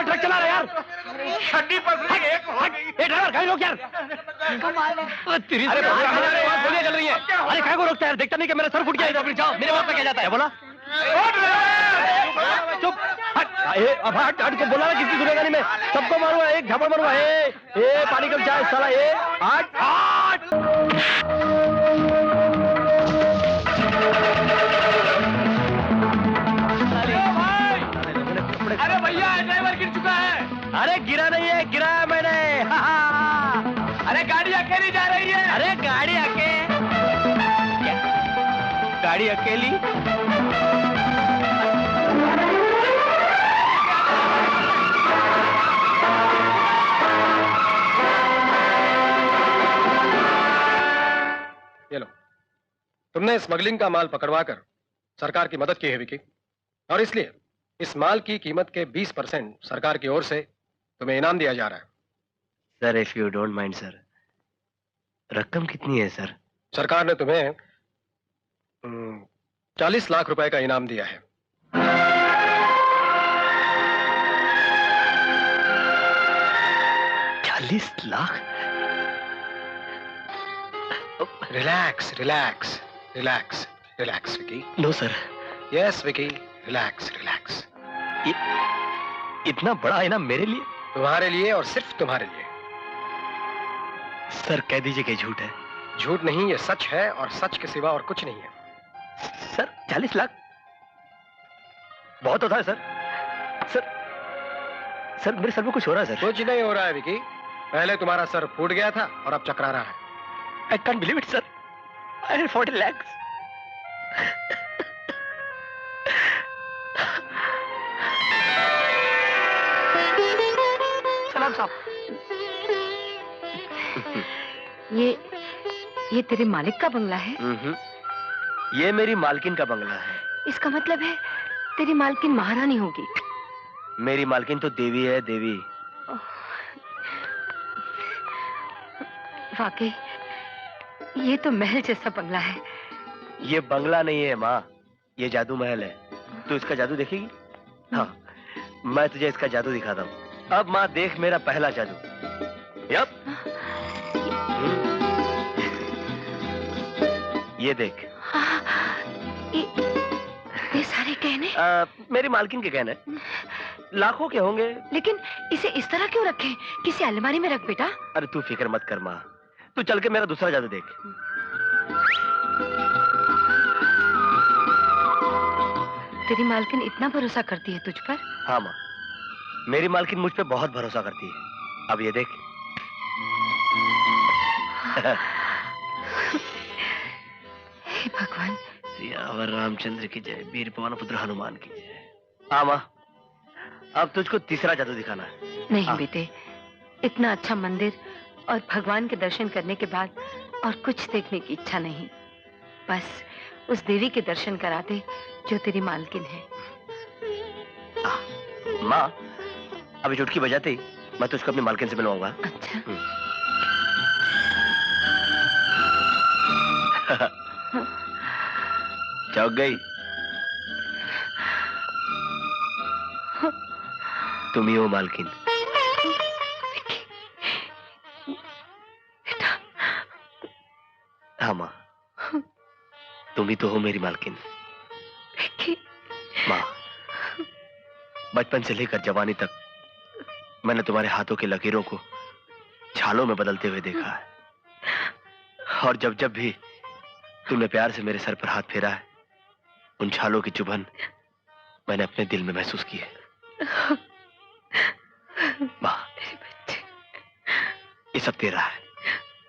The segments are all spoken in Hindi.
ट्रक चला रहा यार। हड्डी पसली एक हो गई। ड्राइवर कहीं रोक यार। अरे गोलियां चल रही है। अरे कहीं को रोकता है? देखता नहीं कि मेरा सर फुट गया। इधर जाओ, मेरे बाप पे क्या जाता है? बोला चुप। अब हट हट को बोला ना, किसी सुनेगा नहीं। मैं सबको मारूंगा, एक झपड़ मारूंगा। ए पानी कब जाए साला। ये हट हट। अरे भैया ड्राइवर गिर चुका है। अरे गिरा नहीं है, गिराया मैंने। अरे गाड़ी अकेली जा रही है। अरे गाड़ी अकेली। ये लो, तुमने स्मगलिंग का माल पकड़वाकर सरकार की मदद की है विकी, और इसलिए इस माल की कीमत के 20% सरकार की ओर से तुम्हें इनाम दिया जा रहा है। Sir, if you don't mind sir, रकम कितनी है सर? सरकार ने तुम्हें 40 लाख रुपए का इनाम दिया है। Lakh? Relax relax relax relax Vicky. No sir. Yes Vicky, relax relax. इतना बड़ा इनाम मेरे लिए? तुम्हारे लिए और सिर्फ तुम्हारे लिए। सर कह दीजिए कि झूठ है। झूठ नहीं, ये सच है, और सच के सिवा और कुछ नहीं है। सर 40 लाख बहुत होता है सर। सर मेरे सर में कुछ हो रहा है सर। कुछ नहीं हो रहा है विकी। पहले तुम्हारा सर फूट गया था और अब चकरा रहा है। I can't believe it, sir. I had 40 lakhs. सलाम साहब। ये तेरे मालिक का बंगला है? ये मेरी मालकिन का बंगला है। इसका मतलब है तेरी मालकिन महारानी होगी। मेरी मालकिन तो देवी है, देवी। वाकई ये तो महल जैसा बंगला है। ये बंगला नहीं है माँ, ये जादू महल है। तू इसका जादू देखेगी? हाँ, मैं तुझे इसका जादू दिखाता हूँ। अब माँ देख मेरा पहला जादू। यप। ये देख। ये सारे गहने? मेरी मालकिन के गहने लाखों के होंगे। लेकिन इसे इस तरह क्यों रखे? किसी अलमारी में रख बेटा। अरे तू फिक्र मत कर माँ, तू चल के मेरा दूसरा जादू देख। तेरी मालकिन इतना भरोसा करती है तुझ पर? हाँ माँ, मेरी मालकिन मुझ पे बहुत भरोसा करती है। अब ये देख। हे भगवान। सियावर रामचंद्र की जय, वीर पवन पुत्र हनुमान की जय। हाँ माँ, अब तुझको तीसरा जादू दिखाना है। नहीं बेटे, इतना अच्छा मंदिर और भगवान के दर्शन करने के बाद और कुछ देखने की इच्छा नहीं। बस उस देवी के दर्शन करा दे जो तेरी मालकिन है। माँ, अभी चुटकी बजाते ही मैं तुझको अपनी मालकिन से मिलवाऊंगा। अच्छा। चौक गई। तुम ही हो मालकिन। हाँ माँ, तुम ही तो हो मेरी मालकिन। माँ, बचपन से लेकर जवानी तक मैंने तुम्हारे हाथों के लकीरों को छालों में बदलते हुए देखा है, और जब जब भी तुमने प्यार से मेरे सर पर हाथ फेरा है, उन छालों की चुभन मैंने अपने दिल में महसूस की है। माँ, सब तेरा है,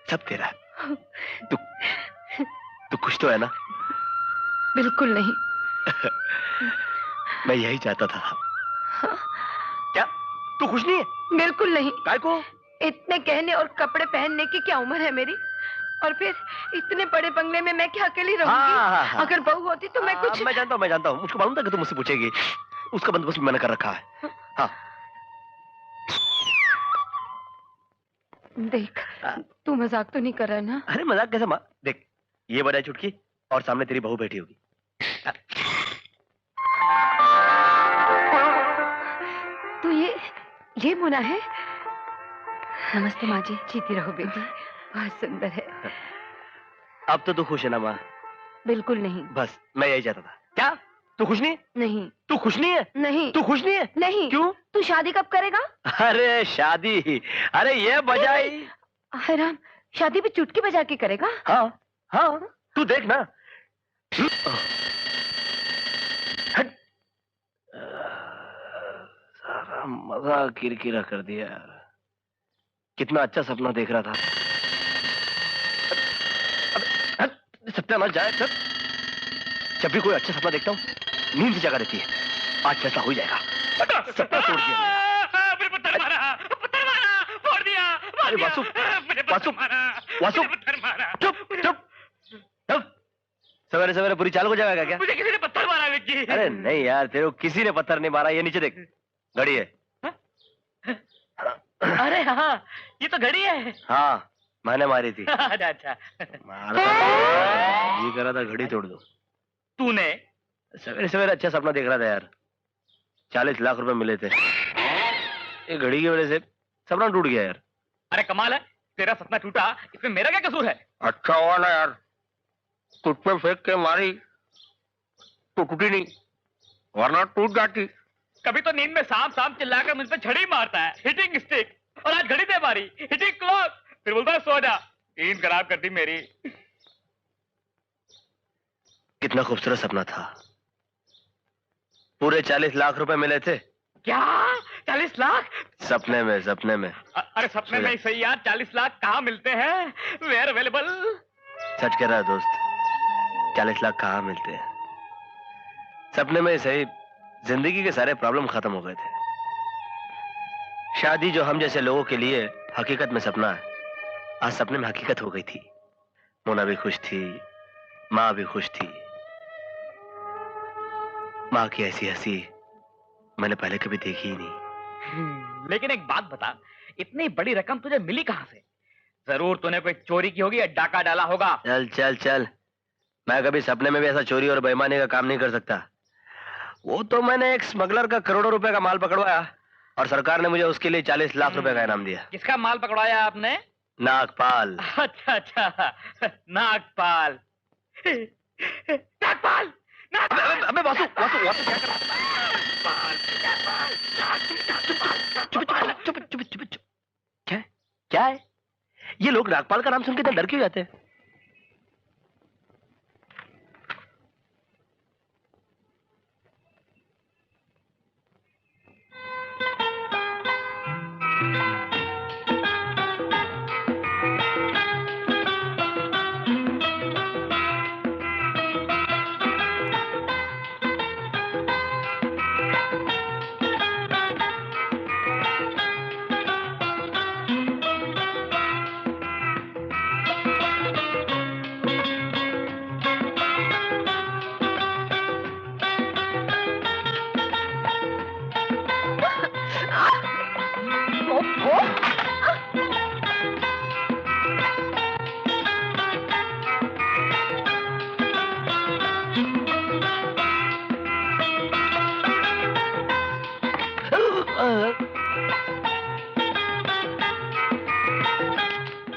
सब तेरा है। तू तू खुश तो है ना? बिल्कुल नहीं। मैं यही चाहता था। क्या तू खुश नहीं है? बिल्कुल नहीं। काय को? इतने गहने और कपड़े पहनने की क्या उम्र है मेरी? और फिर इतने बड़े बंगले में मैं क्या अकेली रहूंगी? हाँ। अगर बहू होती तो मैं कुछ। मैं जानता हूँ। मुझको मालूम था कि तू मुझसे पूछेगी। उसका बंदोबस्त भी मैंने कर रखा है। हाँ। देख, तू मजाक तो नहीं कर रहा ना? अरे मजाक कैसे देख, ये बजाए चुटकी और सामने तेरी बहू बैठी होगी। तू ये मुना है? नमस्ते माँ जी। जीती रहो बेटी, बहुत सुंदर है। अब तो तू खुश है ना माँ? बिल्कुल नहीं। बस मैं यही चाहता था। क्या तू खुश नहीं? नहीं। तू खुश नहीं है? नहीं। तू खुश नहीं है? नहीं। क्यों? तू शादी कब करेगा? अरे शादी, अरे ये बजाई। राम, शादी भी चुटकी बजा के करेगा? हाँ, तू देख ना। हट। सारा मजा किरकिरा कर दिया यार। कितना अच्छा सपना देख रहा था। सपना मत जाए सर। जब भी कोई अच्छा सपना देखता हूँ नींद की जगह रहती है। आज फैसला हो ही जाएगा। सपना तोड़ दिया मैंने। फिर पत्थर मारा, फोड़ दिया। अरे वासु, चुप। सवेरे सवेरे पूरी चाल को जाएगा क्या? मुझे किसी ने पत्थर मारा विक्की। अरे नहीं यार, तेरे को किसी ने पत्थर नहीं मारा। ये नीचे देख, घड़ी है। अरे हाँ, ये तो घड़ी है। हाँ, मैंने मारी थी। अच्छा। जी करा था घड़ी तोड़ दो। तूने? सवेरे सवेरे अच्छा सपना देख रहा था यार। 40 लाख रुपए मिले थे। ये घड़ी की वजह से सपना टूट गया यार। अरे कमाल है, तेरा सपना टूटा, इसमें मेरा क्या कसूर है? अच्छा हुआ ना यार, तुझ पे फेंक के मारी तो टूटी नहीं, वरना टूट जाती। कभी तो नींद में सांप चिल्लाकर मुझ पे छड़ी मारता है, हिटिंग स्टिक, और आज घड़ी दे मारी, हिटिंग क्लॉक, फिर बोलता है सो जा। नींद खराब करती मेरी। कितना खूबसूरत सपना था। पूरे 40 लाख रुपए मिले थे। क्या 40 लाख? सपने में। अरे सपने में ही सही यार, 40 लाख कहाँ मिलते हैं? Where available? सच कह रहा है दोस्त, 40 लाख कहाँ मिलते हैं। सपने में ही सही, जिंदगी के सारे प्रॉब्लम खत्म हो गए थे। शादी जो हम जैसे लोगों के लिए हकीकत में सपना है, आज सपने में हकीकत हो गई थी। मोना भी खुश थी, माँ भी खुश थी। माँ की ऐसी हंसी मैंने पहले कभी देखी ही नहीं। लेकिन एक बात बता, इतनी बड़ी रकम तुझे मिली कहाँ से? जरूर तूने कोई चोरी की होगी या डाका डाला होगा। चल, मैं कभी सपने में भी ऐसा चोरी और बेईमानी का काम नहीं कर सकता। वो तो मैंने एक स्मगलर का करोड़ों रुपए का माल पकड़वाया और सरकार ने मुझे उसके लिए 40 लाख रुपए का इनाम दिया। किसका माल पकड़वाया आपने? नागपाल। अच्छा, नागपाल। नागपाल। अबे वासु क्या कर रहा है? चुप। क्या है? ये लोग नागपाल का नाम सुन के इतना डर क्यों जाते हैं?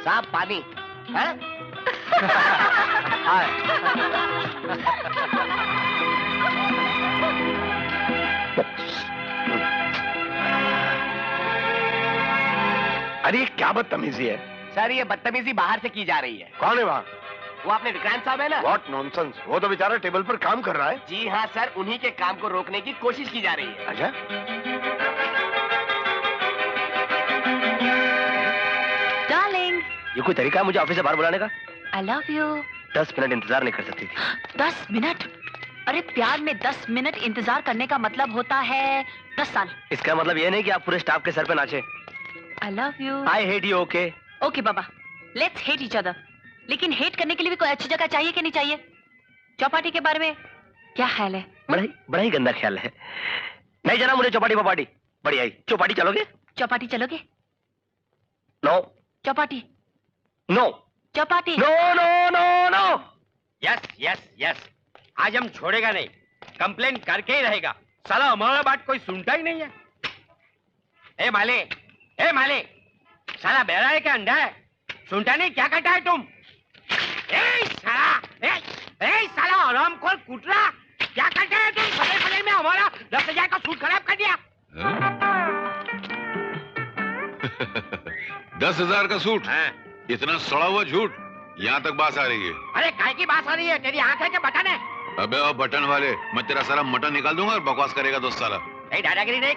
साहब पानी है? अरे ये क्या बदतमीजी है? सर ये बदतमीजी बाहर से की जा रही है। कौन है वहाँ? वो अपने विक्रांत साहब है ना? What nonsense! वो तो बेचारा टेबल पर काम कर रहा है। जी हाँ सर, उन्हीं के काम को रोकने की कोशिश की जा रही है। अच्छा? ये कोई तरीका है मुझे ऑफिस से बाहर बुलाने का? I love you. 10 मिनट इंतजार नहीं कर सकती थी? 10 मिनट? अरे प्यार में 10 मिनट इंतजार करने का मतलब होता है 10 साल। इसका मतलब ये नहीं कि आप पूरे स्टाफ के सर पे नाचे। I love you. I hate you. Okay okay Baba, let's hate each other. लेकिन हेट करने के लिए भी कोई अच्छी जगह चाहिए कि नहीं चाहिए? चौपाटी के बारे में क्या ख्याल है? बड़ा ही गंदा ख्याल है। नहीं जाना मुझे चौपाटी पपाटी। बढ़िया ही। चौपाटी चलोगे? चौपाटी चलोगे? No. Chowpatty? No. Chowpatty? No no no no. Yes yes yes, आज हम छोड़ेगा नहीं, कंप्लेन करके ही रहेगा। साला हमारा बात कोई सुनता ही नहीं है। ए माले, साला बहरा है क्या अंधा है? सुनता नहीं, क्या करता है तुम? साला हरामखोर कुतरा, क्या करते हैं तुम? फले में हमारा 10,000 का सूट खराब कर दिया। 10,000 का सूट? हाँ। इतना सड़ा हुआ झूठ? यहाँ तक बात आ रही है? अरे काय की बात आ रही है? तेरी आंख है क्या बटन है? अबे ओ बटन वाले, मैं तेरा सारा मटन निकाल दूंगा और बकवास करेगा दोस्त साला। दादागिरी नहीं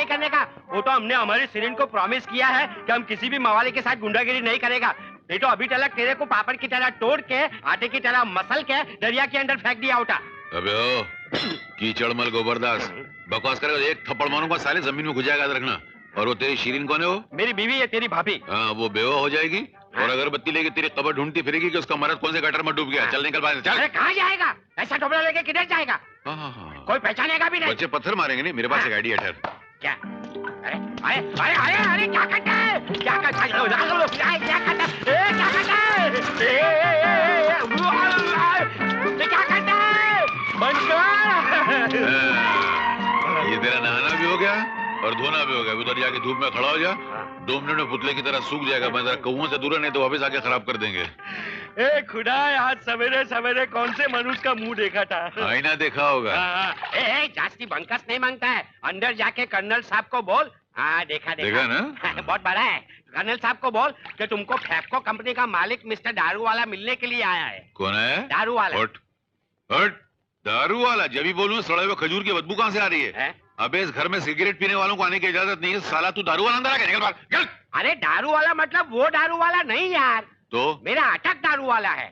करने का। वो तो हमने हमारी सिरिन को प्रॉमिस किया है कि हम किसी भी मवाली के साथ गुंडागिरी नहीं करेगा। नहीं तो अभी तक तेरे को पापड़ की तरह तोड़ के, आटे की तरह मसल के दरिया के अंदर फेंक दिया होता। अबे ओ कीचड़ मल गोबरदास, बकवास करेगा एक थप्पड़ मारूंगा साले, जमीन में घुस जाएगा, याद रखना। और वो तेरी शीरीन कौन है? वो मेरी बीवी है, तेरी भाभी। हाँ, वो बेवा हो जाएगी और अगरबत्ती लेके तेरी कब्र ढूंढती फिरेगी कि उसका मर्द कौन से गटर में डूब गया। चल निकल बाहर चल। अरे कहाँ जाएगा? ऐसा टोपला लेके किधर जाएगा? हाँ। कोई पहचानेगा भी नहीं। बच्चे पत्थर मारेंगे नहीं, मेरे पास एक आइडिया है। क्या? अरे क्या करता है? क्या करता है? क्या करता है? बंद कर। ये तेरा नहाना भी हो गया और धोना भी हो गया। उधर जाके धूप में खड़ा हो जा, 2 मिनट में पुतले की तरह सूख जाएगा। मैं जरा कौओं से दूर नहीं तो वापस आके खराब कर देंगे। ए खुदा, आज सवेरे सवेरे कौन से मनुष्य का मुंह देखा था? आईना देखा होगा। जास्ती बंकस नहीं मांगता है, अंदर जाके कर्नल साहब को बोल। हाँ देखा ना? बहुत बड़ा है। कर्नल साहब को बोल कि तुमको फैक्को कंपनी का मालिक मिस्टर दारू वाला मिलने के लिए आया है। कौन है? दारू वाला। हट, दारू वाला? जब भी बोलूं सड़े हुए खजूर की बदबू कहाँ से आ रही है? अबे इस घर में सिगरेट पीने वालों को आने की इजाजत नहीं है। साला तू दारू वाला अंदर आ गया, निकल बाहर चल। अरे दारू वाला मतलब वो दारू वाला नहीं यार, तो मेरा अटक दारू वाला है।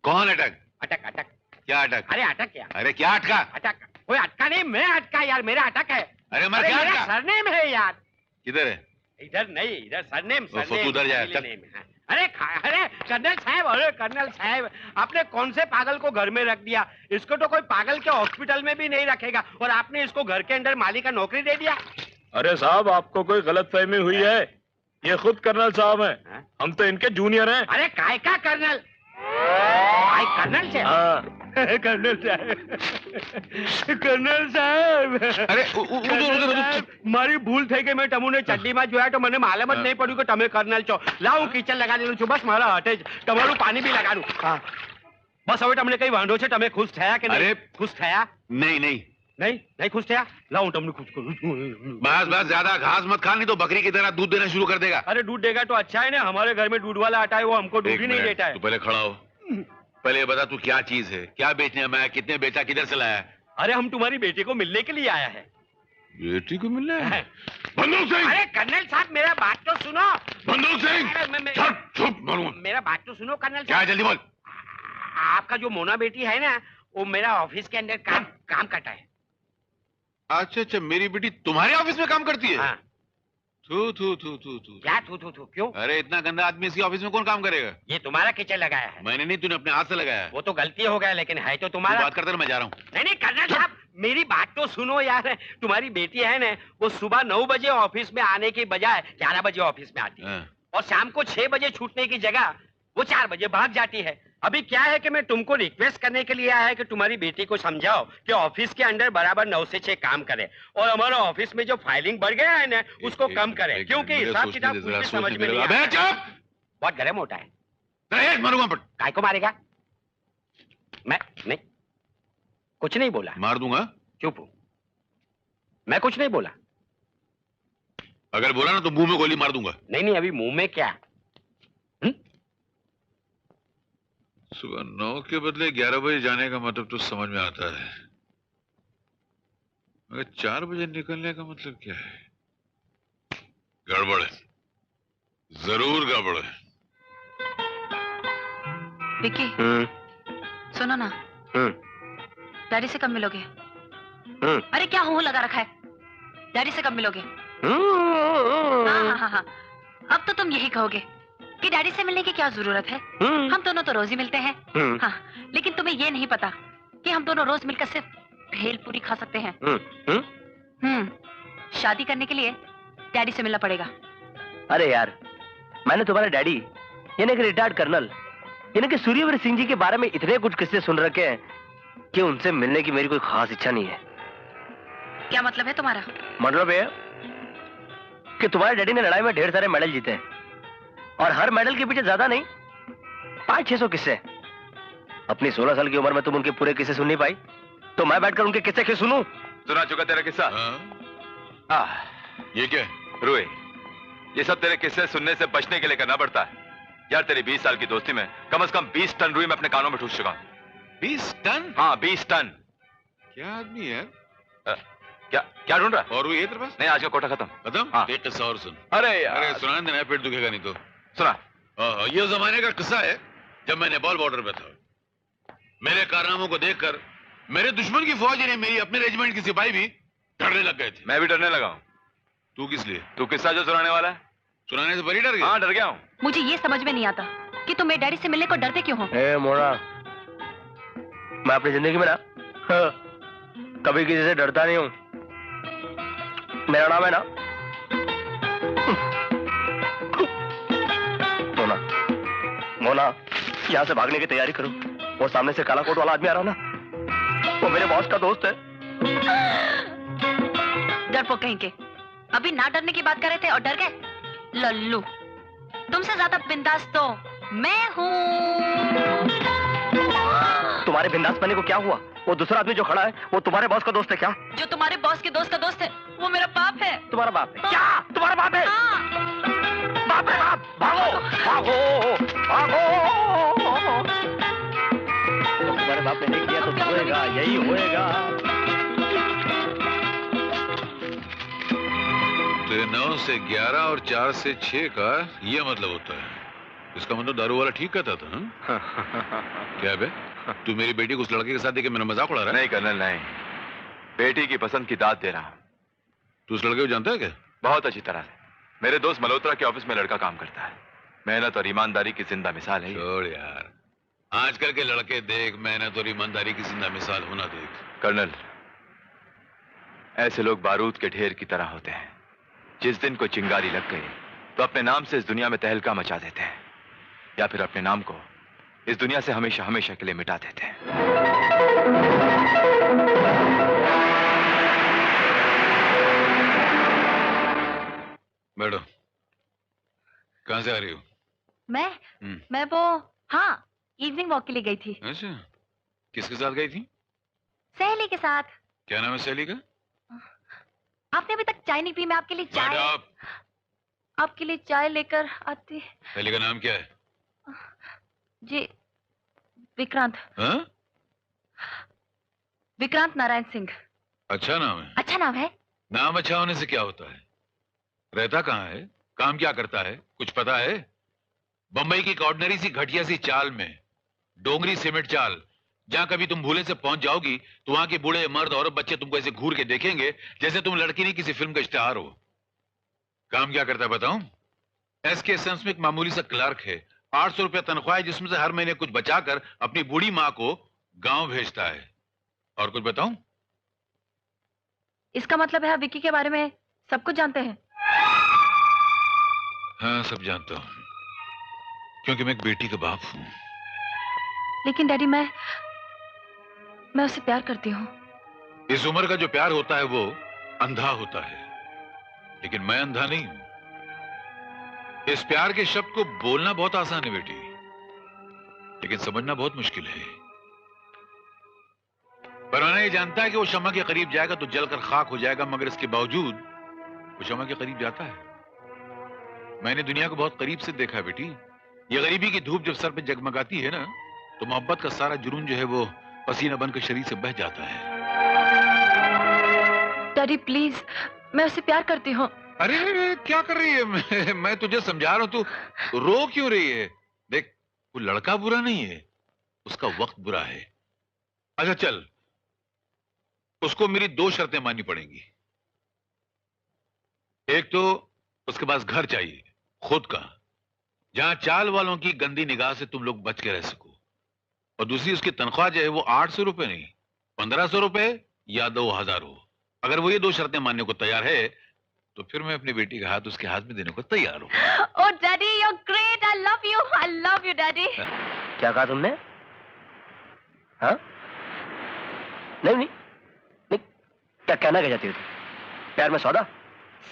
कौन अटक? अटक। क्या अटक? अरे अटक क्या? अरे क्या अटका? अटक कोई अटका नहीं, मैं अटका यार, मेरा अटक है। अरे मैं क्या मेरा अटका? सरनेम है यार। किधर है? इधर नहीं, इधर सरनेम। तू उधर जा, चल। अरे कर्नल साहब, आपने कौन से पागल को घर में रख दिया? इसको तो कोई पागल के हॉस्पिटल में भी नहीं रखेगा और आपने इसको घर के अंदर माली का नौकरी दे दिया। अरे साहब, आपको कोई गलतफहमी हुई है। ये खुद कर्नल साहब हैं, हम तो इनके जूनियर हैं। अरे काय का कर्नल? कर्नल से? कर्नल साहब, अरे मारी भूल थी कि मैं तमुने चड्डी में जोया तो मैंने मालूम नहीं पड़ी कि तमे कर्नल छो। लाऊं किचन लगा देलू छू, बस मारा हटे तमारू पानी भी लगा दूं। बस હવે તમને કઈ વાંધો છે? તમે ખુશ થયા કે નહીં? ખુશ થયા? नहीं खुश थया? लाऊं तुमने खुश करूं। बस ज्यादा घास मत खा, नहीं तो बकरी की तरह दूध देना शुरू कर देगा। अरे दूध देगा तो अच्छा है ना, हमारे घर में दूध वाला आता है, वो हमको दूध ही नहीं देता है। तू पहले खड़ा हो, पहले ये बता तू क्या चीज है, क्या बेचने में आया, कितने बेचा, किधर से लाया? अरे हम तुम्हारी बेटी को मिलने के लिए आया है। बेटी को मिलना है? बंदूक सिंह! अरे कर्नल साहब, मेरा बात तो सुनो। बंदूक सिंह! चुप मारूंगा। मेरा बात तो सुनो कर्नल क्या साहब। जल्दी बोल। आपका जो मोना बेटी है ना, वो मेरा ऑफिस के अंदर काम करता है। अच्छा, मेरी बेटी तुम्हारे ऑफिस में काम करती है? हाँ। थू। क्या थू क्यों? अरे इतना गंदा आदमी इसकी ऑफिस में कौन काम करेगा? ये तुम्हारा किचन लगाया है। मैंने नहीं, तूने अपने हाथ से लगाया। वो तो गलती हो गया, लेकिन है तो तू तुम्हारा। बात करते रह, मैं जा रहा हूँ। नहीं कर्नल साहब, मेरी बात तो सुनो यार। तुम्हारी बेटी है ना, वो सुबह 9 बजे ऑफिस में आने की बजाय 11 बजे ऑफिस में आती है और शाम को 6 बजे छूटने की जगह वो 4 बजे भाग जाती है। अभी क्या है कि मैं तुमको रिक्वेस्ट करने के लिए आया है कि तुम्हारी बेटी को समझाओ कि ऑफिस के अंदर बराबर 9 से 6 काम करे और हमारा ऑफिस में जो फाइलिंग बढ़ गया है ना, उसको कम करे, क्योंकि हिसाब किताब कुछ भी समझ में नहीं आता। बहुत गर्म होता है। मारूंगा। काय को मारेगा? मैं नहीं, कुछ नहीं बोला। मार दूंगा। चुप हो, मैं कुछ नहीं बोला। अगर बोला ना तो मुंह में गोली मार दूंगा। नहीं, अभी मुंह में क्या? सुबह 9 के बदले 11 बजे जाने का मतलब तो समझ में आता है, मगर 4 बजे निकलने का मतलब क्या है? गड़बड़ है, जरूर गड़बड़ है। विकी सुनो ना, डैडी से कब मिलोगे? अरे क्या हो लगा रखा है, डैडी से कब मिलोगे? हाँ। अब तो तुम यही कहोगे कि डैडी से मिलने की क्या जरूरत है, हम दोनों तो रोज ही मिलते हैं। हाँ, लेकिन तुम्हें ये नहीं पता कि हम दोनों रोज मिलकर सिर्फ भेलपूरी खा सकते हैं। शादी करने के लिए डैडी से मिलना पड़ेगा। अरे यार, मैंने तुम्हारे डैडी यानी कि रिटायर्ड कर्नल यानी कि सूर्यवीर सिंह जी के बारे में इतने कुछ किस्से सुन रखे हैं कि उनसे मिलने की मेरी कोई खास इच्छा नहीं है। क्या मतलब है तुम्हारा? मतलब ये कि तुम्हारे डैडी ने लड़ाई में ढेर सारे मेडल जीते हैं और हर मेडल के पीछे ज्यादा नहीं 500-600 किस्से। अपनी 16 साल की उम्र में तुम उनके पूरे किस्से सुन नहीं पाई, तो मैं बैठकर उनके किस्से क्यों सुनूं? सुना चुका तेरा किस्सा। ये क्या रुए, ये सब तेरे किस्से सुनने से बचने के लिए करना पड़ता है यार। तेरी 20 साल की दोस्ती में कम से कम 20 टन रुई मैं अपने कानों में ठूस चुका हूं। 20 टन? हाँ 20 टन। क्या आदमी है? क्या ढूंढ रहा? और ये तेरे पास? नहीं, आज का कोटा खत्म। हाँ। एक किस्सा और सुन। अरे यार, अरे सुना देना, पेट दुखेगा नहीं तो। सुना। ये जमाने का किस्सा है जब मैं नेपाल बॉर्डर पे था। मेरे कारनामों को देखकर मेरे दुश्मन की फौज ने मेरी अपने रेजिमेंट की सिपाही भी डरने लग गए थे। मैं भी डरने लगा हूँ। तू किस लिए? तू किस्सा जो सुनाने वाला है, सुनाने से बड़ी डर गया? हाँ डर गया हूँ। मुझे ये समझ में नहीं आता कि तुम मेरे डैडी से मिलने को डरते क्यों हो? ए मोड़ा, मैं अपनी जिंदगी में ना कभी किसी से डरता नहीं हूँ। मेरा नाम है ना मोना। मोना, यहाँ से भागने की तैयारी करो। वो सामने से काला कोट वाला आदमी आ रहा ना, वो मेरे बॉस का दोस्त है। डरपोक कहीं के, अभी ना डरने की बात कर रहे थे और डर गए। लल्लू, तुमसे ज्यादा बिंदास तो मैं हूँ। तुम्हारे बिंदास पने को क्या हुआ? वो दूसरा आदमी जो खड़ा है वो तुम्हारे बॉस का दोस्त है क्या? जो तुम्हारे बॉस के दोस्त का दोस्त है वो मेरा बाप है। तुम्हारा बाप है? क्या तुम्हारा बाप है? बाप है बाप। भागो भागो भागो। तुम्हारे बाप ने नहीं किया तो होएगा, यही होएगा। तो 9 से 11 और 4 से 6 का ये मतलब होता है। इसका मतलब दारू वाला ठीक कहता था। क्या बे, तू मेरी बेटी को उस लड़के के साथ देखे मेरा मजाक उड़ा रहा है? नहीं कर्नल नहीं, बेटी की पसंद की दाद दे रहा हूं। तू उस लड़के को जानता है क्या? बहुत अच्छी तरह से। मेरे दोस्त मल्होत्रा के ऑफिस में लड़का काम करता है। मेहनत और ईमानदारी की जिंदा मिसाल है। छोड़ यार, आजकल के लड़के देख, मेहनत और ईमानदारी की जिंदा मिसाल होना देख। कर्नल, ऐसे लोग बारूद के ढेर की तरह होते हैं। जिस दिन को चिंगारी लग गई तो अपने नाम से इस दुनिया में तहलका मचा देते हैं, या फिर अपने नाम को इस दुनिया से हमेशा हमेशा के लिए मिटा देते हैं। बैठो। कहां से आ रही हो? मैं वो, हाँ, इवनिंग वॉक के लिए गई थी। अच्छा, किसके साथ गई थी? सहेली के साथ। क्या नाम है सहेली का? आपने अभी तक चाय नहीं पी, मैं आपके लिए चाय आपके लिए चाय लेकर आती। सहेली का नाम क्या है? जी, विक्रांत। हाँ? विक्रांत नारायण सिंह। अच्छा नाम है। अच्छा नाम है। नाम अच्छा होने से क्या होता है? रहता कहाँ है, काम क्या करता है, कुछ पता है? बंबई की ऑर्डिनरी सी घटिया सी चाल में, डोंगरी सीमेंट चाल, जहां कभी तुम भूले से पहुंच जाओगी तो वहां के बूढ़े मर्द और बच्चे तुमको ऐसे घूर के देखेंगे जैसे तुम लड़की नहीं किसी फिल्म का इश्तेहार हो। काम क्या करता है बताऊं? एसके सन्स में एक मामूली सा क्लर्क है। 800 रुपया तनख्वाह है, जिसमें से हर महीने कुछ बचाकर अपनी बूढ़ी माँ को गांव भेजता है। और कुछ बताऊं? इसका मतलब है आप विक्की के बारे में सब कुछ जानते हैं? हाँ, सब जानता हूं, क्योंकि मैं एक बेटी का बाप हूं। लेकिन डैडी, मैं उससे प्यार करती हूँ। इस उम्र का जो प्यार होता है वो अंधा होता है, लेकिन मैं अंधा नहीं हूं। इस प्यार के शब्द को बोलना बहुत आसान है बेटी, लेकिन समझना बहुत मुश्किल है। परवाना ये जानता है कि वो शम्मा के करीब जाएगा तो जलकर खाक हो जाएगा, मगर इसके बावजूद वो शम्मा के करीब जाता है। मैंने दुनिया को बहुत करीब से देखा है बेटी। ये गरीबी की धूप जब सर पे जगमगाती है ना, तो मोहब्बत का सारा जुनून जो है वो पसीना बनकर शरीर से बह जाता है। डैडी प्लीज, मैं उससे प्यार करती हूँ। अरे क्या कर रही है? मैं तुझे समझा रहा हूँ, तू रो क्यों रही है? देख, वो लड़का बुरा नहीं है, उसका वक्त बुरा है। अच्छा चल, उसको मेरी 2 शर्तें माननी पड़ेंगी। एक तो उसके पास घर चाहिए खुद का, जहां चाल वालों की गंदी निगाह से तुम लोग बच के रह सको, और दूसरी उसकी तनख्वाह जो है वो 800 रुपए नहीं 1500 रुपए या 2000 हो। अगर वो ये 2 शर्तें मानने को तैयार है तो फिर मैं अपनी बेटी का हाथ उसके हाथ में देने को तैयार हूं। Oh daddy, you're great. I love you daddy. क्या कहा तुमने? हाँ? नहीं, क्या कहना क्या चाहती हो तुम? प्यार में सौदा?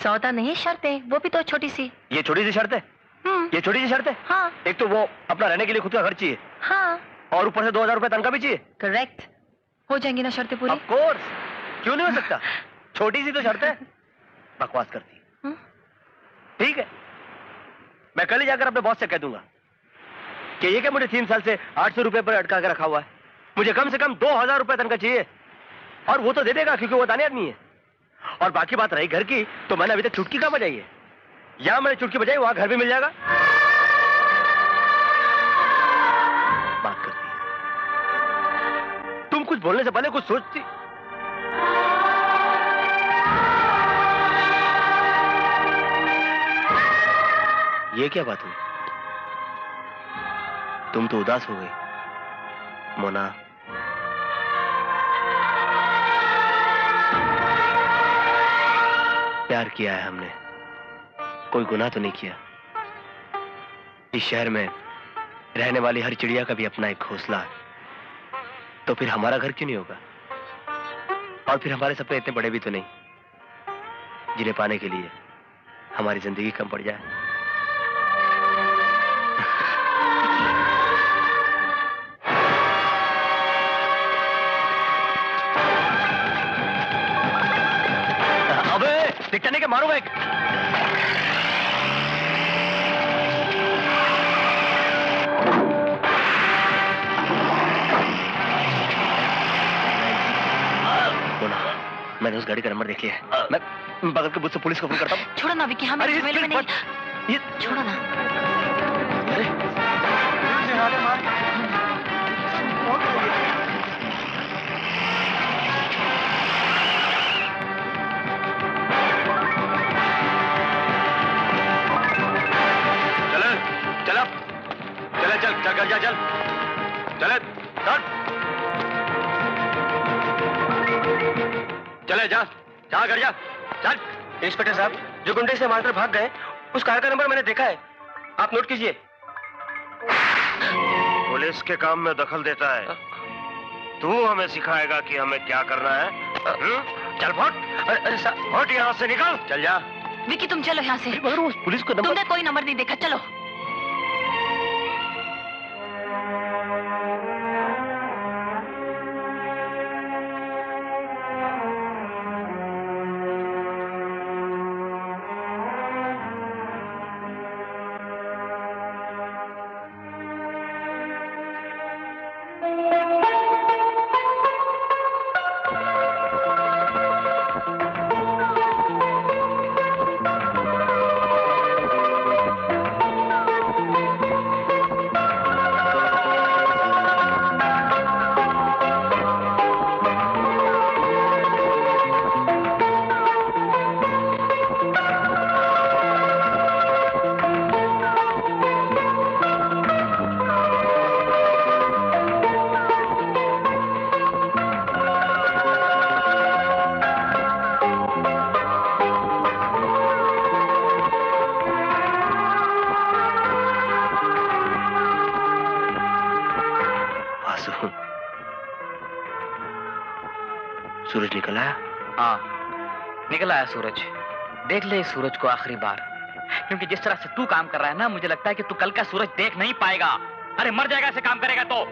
सौदा नहीं, शर्त है, वो भी तो छोटी सी। ये छोटी सी शर्त है? ये छोटी सी शर्त है? हाँ। एक तो वो अपना रहने के लिए खुद का घर चाहिए। हाँ। और ऊपर से 2000 रुपए तनख्वाह भी चाहिए। करेक्ट। हो जाएंगी ना शर्तें पूरी? ऑफ कोर्स, क्यों नहीं हो सकता? छोटी सी तो शर्त है। बकवास करती। ठीक है, मैं कल ही जाकर अपने बॉस से कह दूंगा कि ये क्या मुझे 3 साल से 800 रुपए पर अटका के रखा हुआ है, मुझे कम से कम 2000 रुपए तनख्वाह चाहिए। और वो तो दे देगा क्योंकि वो दानी आदमी है। और बाकी बात रही घर की, तो मैंने अभी तक चुटकी कहाँ बजाई है। यहां मैंने चुटकी बजाई, वहां घर भी मिल जाएगा। बात करती, तुम कुछ बोलने से पहले कुछ सोचती। ये क्या बात हुई? तुम तो उदास हो गई मोना। प्यार किया है हमने, कोई गुनाह तो नहीं किया। इस शहर में रहने वाली हर चिड़िया का भी अपना एक घोंसला है, तो फिर हमारा घर क्यों नहीं होगा? और फिर हमारे सपने इतने बड़े भी तो नहीं जिन्हें पाने के लिए हमारी जिंदगी कम पड़ जाए। दिखने के मारूंगा एक। मैंने उस गाड़ी का नंबर देख लिया है। मैं बगल के बूथ से पुलिस को फोन करता हूँ। छोड़ो ना विकी, हमें झमेले में नहीं। ये छोड़ो ना। अरे चल घर जा, चल चले चले जा घर जा चल। इंस्पेक्टर साहब, जो गुंडे से मारकर भाग गए उस कार का नंबर मैंने देखा है, आप नोट कीजिए। पुलिस के काम में दखल देता है, तू हमें सिखाएगा कि हमें क्या करना है? चल फट, फट यहाँ से निकल, चल जा। विकी तुम चलो यहाँ से। मगर उस पुलिस को तुमने कोई नंबर नहीं देखा, चलो। सूरज निकल आया? हाँ निकल आया सूरज। देख ले इस सूरज को आखिरी बार, क्योंकि जिस तरह से तू काम कर रहा है ना, मुझे लगता है कि तू कल का सूरज देख नहीं पाएगा। अरे मर जाएगा ऐसे काम करेगा तो।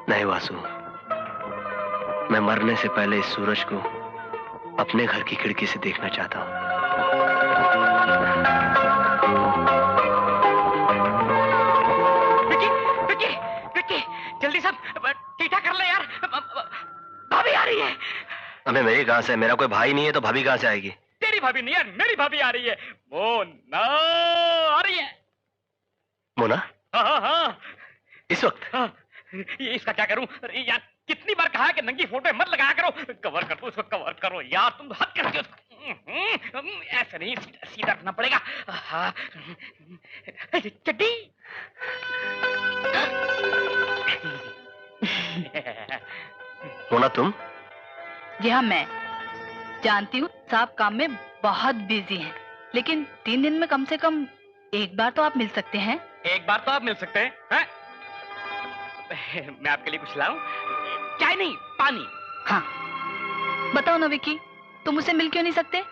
नहीं वासु, मैं मरने से पहले इस सूरज को अपने घर की खिड़की से देखना चाहता हूँ। जल्दी सब टीठा कर ले यार, भाभी आ रही है। हमें मेरी कहां से? मेरा कोई भाई नहीं है तो भाभी कहां से आएगी? तेरी तुम्हारी भाभी नहीं यार, मेरी भाभी आ रही है। मोना आ रही है। मोना? हाँ हाँ इस वक्त? हाँ। इसका क्या करूं? अरे यार कितनी बार कहा है कि नंगी फोटो मत लगाया करो। कवर कर दो उसको, कवर करो यार, तुम हद करते हो। ऐसे नहीं, सीधा रखना पड़ेगा। हाँ। चड्डी। मोना तुम? जी हाँ, मैं जानती हूँ साहब काम में बहुत बिजी हैं, लेकिन 3 दिन में कम से कम एक बार तो आप मिल सकते हैं। एक बार तो आप मिल सकते हैं, हैं? मैं आपके लिए कुछ लाऊं? चाय नहीं, पानी। हाँ बताओ ना विकी, तुम मुझसे मिल क्यों नहीं सकते?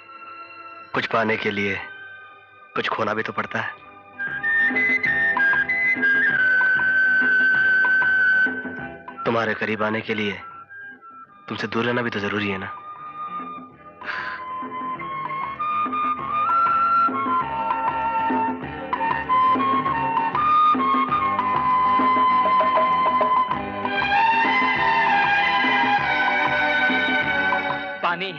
कुछ पाने के लिए कुछ खोना भी तो पड़ता है। तुम्हारे करीब आने के लिए तुमसे दूर रहना भी तो जरूरी है ना। पानी।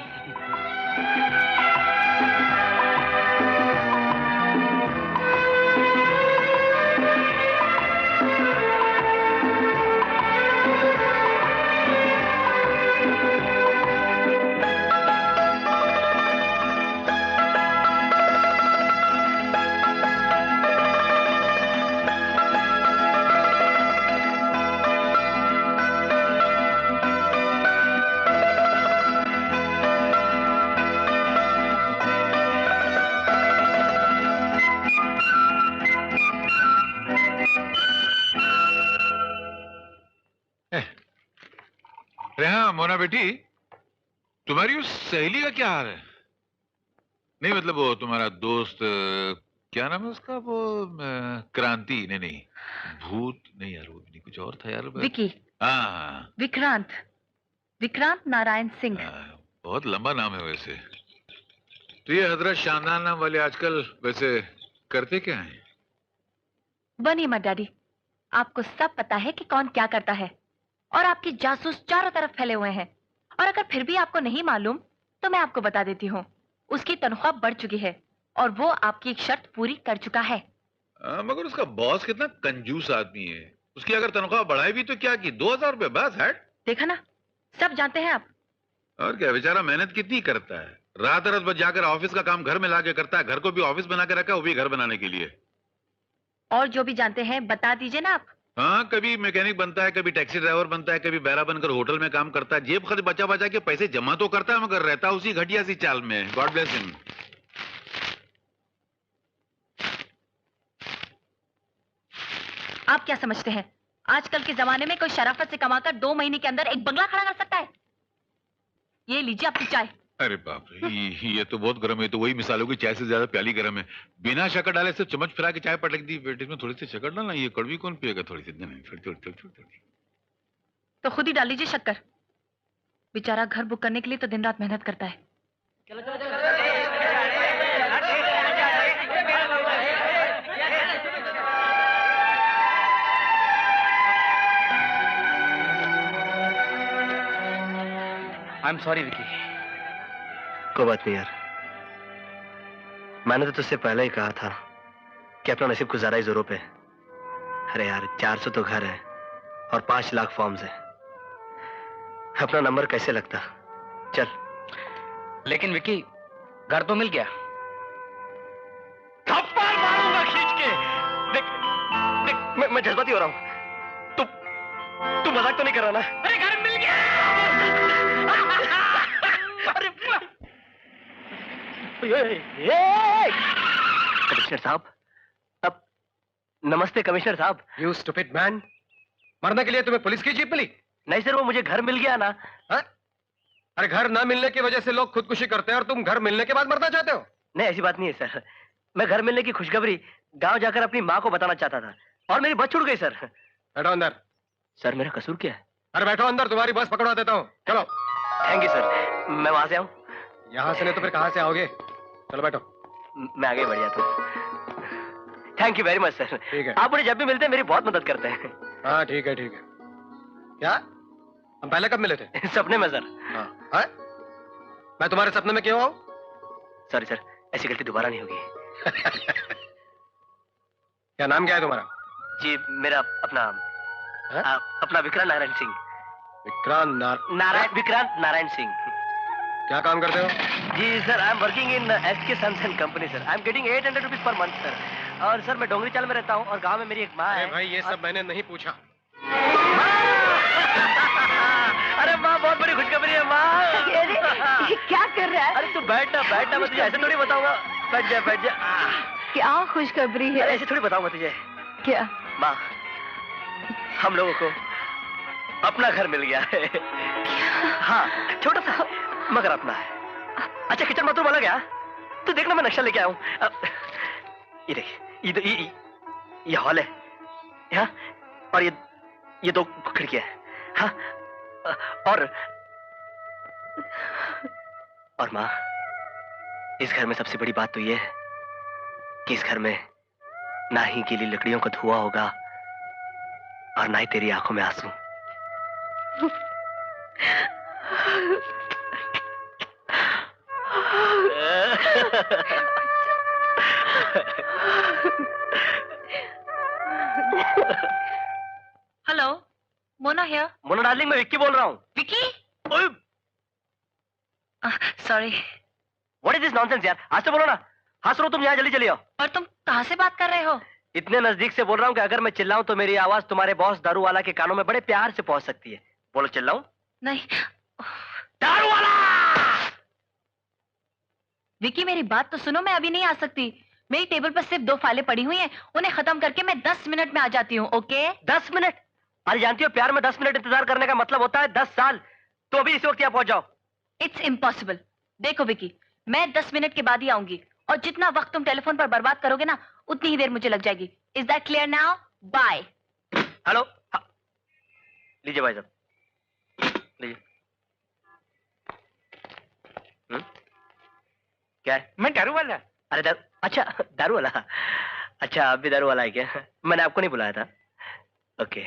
रेहा, मोना बेटी, तुम्हारी उस सहेली का क्या हाल है? नहीं मतलब वो तुम्हारा दोस्त, क्या नाम है उसका, वो क्रांति? नहीं, भूत नहीं यार, वो भी नहीं, कुछ और था यार। विकी। हाँ, विक्रांत नारायण सिंह। बहुत लंबा नाम है वैसे। तो ये हजरत शानदार नाम वाले आजकल वैसे करते क्या हैं? बनिए मत डैडी, आपको सब पता है कि कौन क्या करता है, और आपके जासूस चारों तरफ फैले हुए हैं। और अगर फिर भी आपको नहीं मालूम तो मैं आपको बता देती हूँ, उसकी तनख्वाह बढ़ चुकी है और वो आपकी एक शर्त पूरी कर चुका है। मगर उसका बॉस कितना कंजूस आदमी है। उसकी अगर तनख्वाह बढ़ाई भी तो क्या की, 2000 रुपए बस है। देखा ना, सब जानते हैं आप। और क्या, बेचारा मेहनत कितनी करता है, रात रात बस जाकर ऑफिस का काम घर में लाके करता है। घर को भी ऑफिस बना के रखा, वो भी घर बनाने के लिए। और जो भी जानते हैं बता दीजिए ना आप। हाँ, कभी मैकेनिक बनता है, कभी टैक्सी ड्राइवर बनता है, कभी बैरा बनकर होटल में काम करता है। जेब खर्च बचा बचा के पैसे जमा तो करता है, मगर रहता उसी घटिया सी चाल में। God bless him. आप क्या समझते हैं, आजकल के जमाने में कोई शराफत से कमाकर 2 महीने के अंदर एक बंगला खड़ा कर सकता है? ये लीजिए आपकी चाय। अरे बाप रे, ये तो बहुत गर्म है। तो वही मिसालों की चाय से ज्यादा प्याली गर्म है। बिना शक्कर डाले सिर्फ चम्मच फिरा के चाय पटक दी। बेटे में थोड़ी सी शक्कर डालना, ये कड़वी कौन पिएगा? थोड़ी सी नहीं, थोड़ी। तो खुद ही डाल लीजिए शक्कर। बेचारा घर बुक करने के लिए तो दिन रात मेहनत करता है। आई एम सॉरी विकी। कोई बात नहीं यार, मैंने तो तुझसे पहले ही कहा था कि अपना नसीब कुछ ज्यादा ही जोरों पे। अरे यार, 400 तो घर है और 5 लाख फॉर्म्स है। अपना नंबर कैसे लगता? चल। लेकिन विकी, घर तो मिल गया। थप्पड़ मारूंगा खींच के। देख, मैं जज्बाती हो रहा हूँ। तू मजाक तो नहीं कर रहा ना? अरे घर मिल गया। अरे कमिश्नर साहब, अब नमस्ते कमिश्नर साहब। यू स्टूपिड मैन, मरने के लिए तुम्हें पुलिस की जीप मिली? नहीं सर, वो मुझे घर मिल गया ना। हा? अरे घर ना मिलने की वजह से लोग खुदकुशी करते हैं और तुम घर मिलने के बाद मरना चाहते हो? नहीं, ऐसी बात नहीं है सर। मैं घर मिलने की खुशखबरी गांव जाकर अपनी माँ को बताना चाहता था और मेरी बस छूट गई सर। बैठो अंदर। सर, मेरा कसूर क्या है? अरे बैठो अंदर, तुम्हारी बस पकड़वा देता हूँ। चलो। Thank you sir. मैं वहां से आऊँ? यहाँ से नहीं तो फिर कहाँ से आओगे? चलो बैठो। मैं आगे बढ़ जाता हूँ। Thank you very much sir. ठीक है। आप मुझे जब भी मिलते हैं मेरी बहुत मदद करते हैं। हाँ ठीक है ठीक है। क्या हम पहले कब मिले थे? सपने में सर। हाँ? मैं तुम्हारे सपने में क्यों आऊं? सॉरी सर, ऐसी गलती दोबारा नहीं होगी। क्या नाम क्या है तुम्हारा? जी मेरा अपना अपना विक्रांत नारायण सिंह। विक्रांत नारायण सिंह। क्या काम करते हो? जी sir, I am working in SK sons and company sir. I am getting 800 rupees per month sir. और सर मैं डोंगरी चाल में रहता हूँ और गांव में मेरी एक माँ है। भाई ये सब मैंने नहीं पूछा। अरे माँ, बहुत बड़ी खुशखबरी है माँ। ये क्या कर रहा है? अरे तू बैठना मैं तुझे ऐसे थोड़ी बताऊंगा। बैठ जा। क्या खुशखबरी है? अरे ऐसे थोड़ी बताऊंगा तुझे। क्या? माँ, हम लोगों को अपना घर मिल गया है। हाँ, छोटा सा मगर अपना है। अच्छा, किचन बाथरूम वाला क्या? तू देखना, मैं नक्शा लेके आया हूँ। ये देख, ये हॉल है, हाँ? और ये 2 खिड़कियां हैं, हाँ? और माँ, इस घर में सबसे बड़ी बात तो ये है कि इस घर में ना ही गीली लकड़ियों का धुआं होगा और ना ही तेरी आंखों में आंसू। Hello, Mona here. Mona darling, मैं विक्की बोल रहा हूँ। Vicky? Sorry. What is this nonsense यार? आज तो बोलो ना। हंस रो तुम, यहाँ जल्दी चली आओ। और तुम कहाँ से बात कर रहे हो? इतने नजदीक से बोल रहा हूँ कि अगर मैं चिल्लाऊं तो मेरी आवाज तुम्हारे बॉस दारू वाला के कानों में बड़े प्यार से पहुंच सकती है। बोलो, चिल्लाऊं? नहीं। दारू वाला! विक्की मेरी बात तो सुनो, मैं अभी नहीं आ सकती। मेरी टेबल पर सिर्फ 2 फाइलें पड़ी हुई हैं, उन्हें खत्म करके मैं 10 मिनट में आ जाती हूँ। ओके? 10 मिनट? अरे जानती हो, प्यार में 10 मिनट इंतजार करने का मतलब होता है 10 साल। तो अभी इसी वक्त यहाँ पहुंच जाओ। It's impossible. देखो विक्की, मैं 10 मिनट के बाद ही आऊंगी और जितना वक्त तुम टेलीफोन पर बर्बाद करोगे ना, उतनी ही देर मुझे लग जाएगी। Is that clear now? Bye. Hello, लीजिए भाई साहब, लीजिए। क्या है? मैं दारू वाला। अरे अच्छा, दारू वाला। अच्छा, आप भी दारू वाला है क्या? मैंने आपको नहीं बुलाया था। ओके।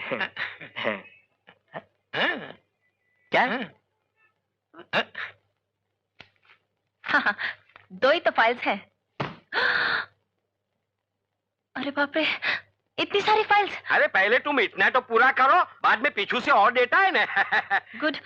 क्या? हाँ, 2 ही तो फाइल्स हैं। अरे बाप रे, इतनी सारी फाइल्स। अरे पहले तुम इतना तो पूरा करो, बाद में पीछू से और डेटा है ना। Good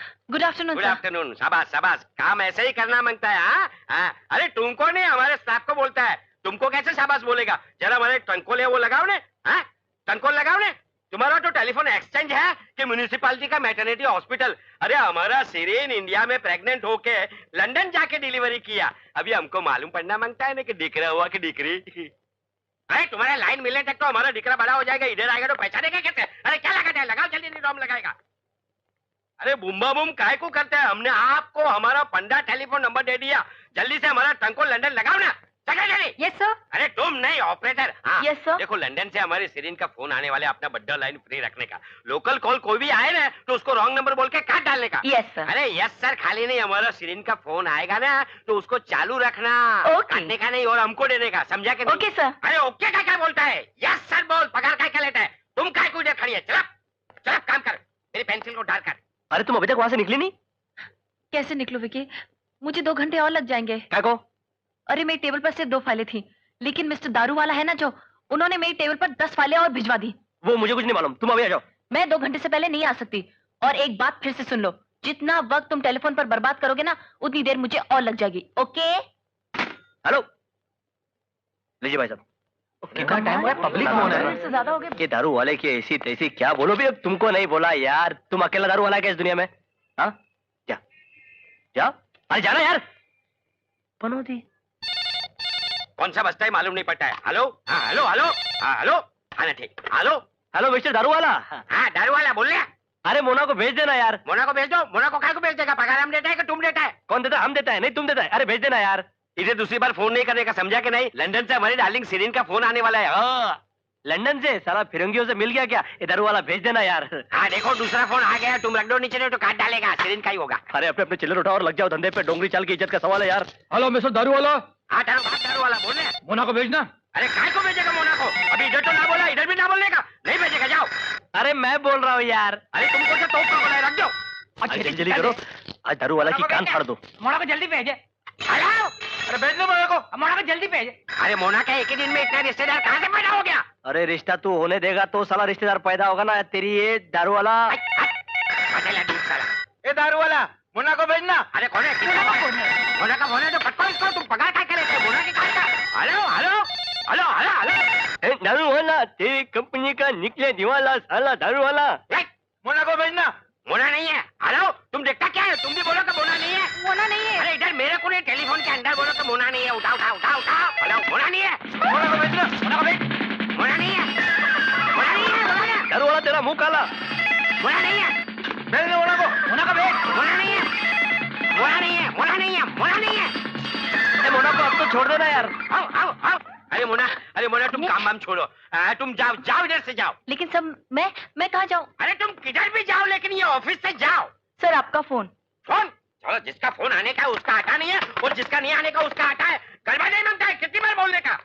afternoon. Good afternoon. शाबाश, काम ऐसे ही करना मांगता है। हाँ? अरे तुमको नहीं, हमारे स्टाफ को बोलता है। तुमको कैसे शाबाश बोलेगा? जरा हमारे टंकोल है वो लगाओ ने। हाँ, टंकोल लगाओ ने। तुम्हारा तो टेलीफोन एक्सचेंज है कि म्युनिसिपैलिटी का मैटरनिटी हॉस्पिटल? अरे हमारा सिरीन इंडिया में प्रेग्नेंट होके लंदन जाके डिलीवरी किया। अभी हमको मालूम पड़ना मांगता है ना कि दिख रहा हुआ कि डिकरी। अरे तुम्हारा लाइन मिलने तक तो हमारा दिकरा बड़ा हो जाएगा। इधर आएगा तो पहचानेगा कैसे? अरे क्या लगाते हैं? लगाओ जल्दी, नहीं लगाएगा। अरे बुम्बा बुम काय को करते हैं? हमने आपको हमारा 15 टेलीफोन नंबर दे दिया। जल्दी से हमारा टंको लंदन लगाओ ना। Yes sir. अरे तुम नहीं, ऑपरेटर। हाँ यस सर। देखो, लंदन से हमारे सिरीन का फोन आने वाले, अपना बड्डा लाइन फ्री रखने का। लोकल कॉल कोई भी आए ना तो उसको रॉन्ग नंबर बोल के काट डालने का। Yes sir. अरे यस सर खाली नहीं, हमारा सिरीन का फोन आएगा ना तो उसको चालू रखना। काटने का नहीं और हमको देने का, समझा के नहीं? Okay sir. अरे ओके का क्या बोलता है? यस सर बोल। पगार क्या लेता है? तुम काय को इधर खड़ी है? चल काम कर, मेरी पेंसिल को डाल कर। अरे तुम अभी तक वहां से निकली नहीं? कैसे निकलूं विकी? मुझे 2 घंटे और लग जाएंगे। क्या को? अरे मेरी टेबल पर सिर्फ 2 फाइलें थी, लेकिन मिस्टर दारू वाला है ना जो, उन्होंने मेरी टेबल पर 10 फाइलें और भिजवा दी। वो मुझे कुछ नहीं मालूम, तुम अभी आ जाओ। मैं 2 घंटे से पहले नहीं आ सकती। और एक बात फिर से सुन लो, जितना वक्त तुम टेलीफोन पर बर्बाद करोगे ना, उतनी देर मुझे और लग जाएगी। ओके? हेलो, लीजिए भाई साहब। कितना टाइम हुआ? पब्लिक फोन है। से ज्यादा हो गया। कि दारू वाले की ऐसी तैसी क्या बोलो भी। अब तुमको नहीं बोला यार, तुम अकेला दारू वाला है क्या इस दुनिया में? हाँ, क्या? अरे जाना यार। पनौती कौन सा बजता है मालूम नहीं पड़ता है। हेलो, हाँ हेलो हेलो, हाँ हेलो, हाँ ना ठीक। हेलो मिस्टर दारू वाला। हाँ दारू वाला बोल रहे। अरे मोना को भेज देना यार। मोना को भेज दो। मोना को काय को भेज देगा? पगार हम देता है कि तुम देता है? कौन देता है? हम देता है। नहीं तुम देता है। अरे भेज देना यार। इसे दूसरी बार फोन नहीं करने का, समझा कि नहीं? लंदन से हमारी डार्लिंग सिरीन का फोन आने वाला है। लंदन से? साला फिरंगियों से मिल गया क्या? ये दारू वाला भेज देना यार। हाँ देखो, दूसरा फोन आ गया। तुम रख दो नीचे, नहीं तो काट डालेगा। सिरीन का ही होगा। अरे अपने अपने चिल्लर उठाओ और लग जाओ धंधे पे। डोंगरी चाल की इज्जत का सवाल है यार। हेलो मिस्टर दारू वाला। हाँ दारू वाला बोल रहे। मोना को भेजना। अरे काय को भेजेगा मोना को? अभी इधर तो ना बोला, इधर भी ना बोलने का। नहीं भेजेगा, जाओ। अरे मैं बोल रहा हूँ यार। अरे तुमको तो तोप का बोला है, रख दो। जल्दी करो, आज दारू वाला की कान फाड़ दो। मोना को जल्दी भेजे। हेलो अरे भेज दो मोना को। मोना को जल्दी भेज। अरे मोना का एक ही दिन में इतना रिश्तेदार कहाँ से पैदा हो गया? अरे रिश्ता तू होने देगा तो साला रिश्तेदार पैदा होगा ना। तेरी ये दारू वाला। ए दारू वाला, मोना को भेजना। अरे कौन है? किसका फोन है? मोना का फोन है तो पटको इसको। तुम पगार क्या करे थे? मोना की कहा था? Hello hello hello hello hello. दारू वाला तेरी कंपनी का निकले दिवाला साला दारू वाला। मोना को भेजना। मोना नहीं है। हेलो, तुम देखता क्या है? तुम भी बोलो कि मोना नहीं है। मोना नहीं है। अरे इधर मेरे को नहीं, टेलीफोन के अंदर बोलो कि मोना नहीं है। उठाओ उठाओ उठाओ उठाओ। हेलो, मोना नहीं है। मोना को भेजना। मोना को भेज। मोना नहीं है। मोना नहीं है। मोना नहीं है। दारू वाला तेरा मुंह काला। मोना नहीं है। भेज दो मोना को। मोना को भेज। मोना नहीं है। मोना नहीं है। मोना नहीं है। मोना नहीं है। मोना को अब तो छोड़ देना यार। आओ आओ आओ। अरे मोना तुम काम वाम छोड़ो। तुम जाओ जाओ, इधर से जाओ। लेकिन सब मैं कहाँ जाऊँ? अरे तुम किधर भी जाओ, लेकिन ये ऑफिस से जाओ। सर आपका फोन। फोन? चलो, जिसका फोन आने का उसका आता नहीं है और जिसका नहीं आने का उसका आता है। गलबा नहीं मांगता है, कितनी बार बोलने का?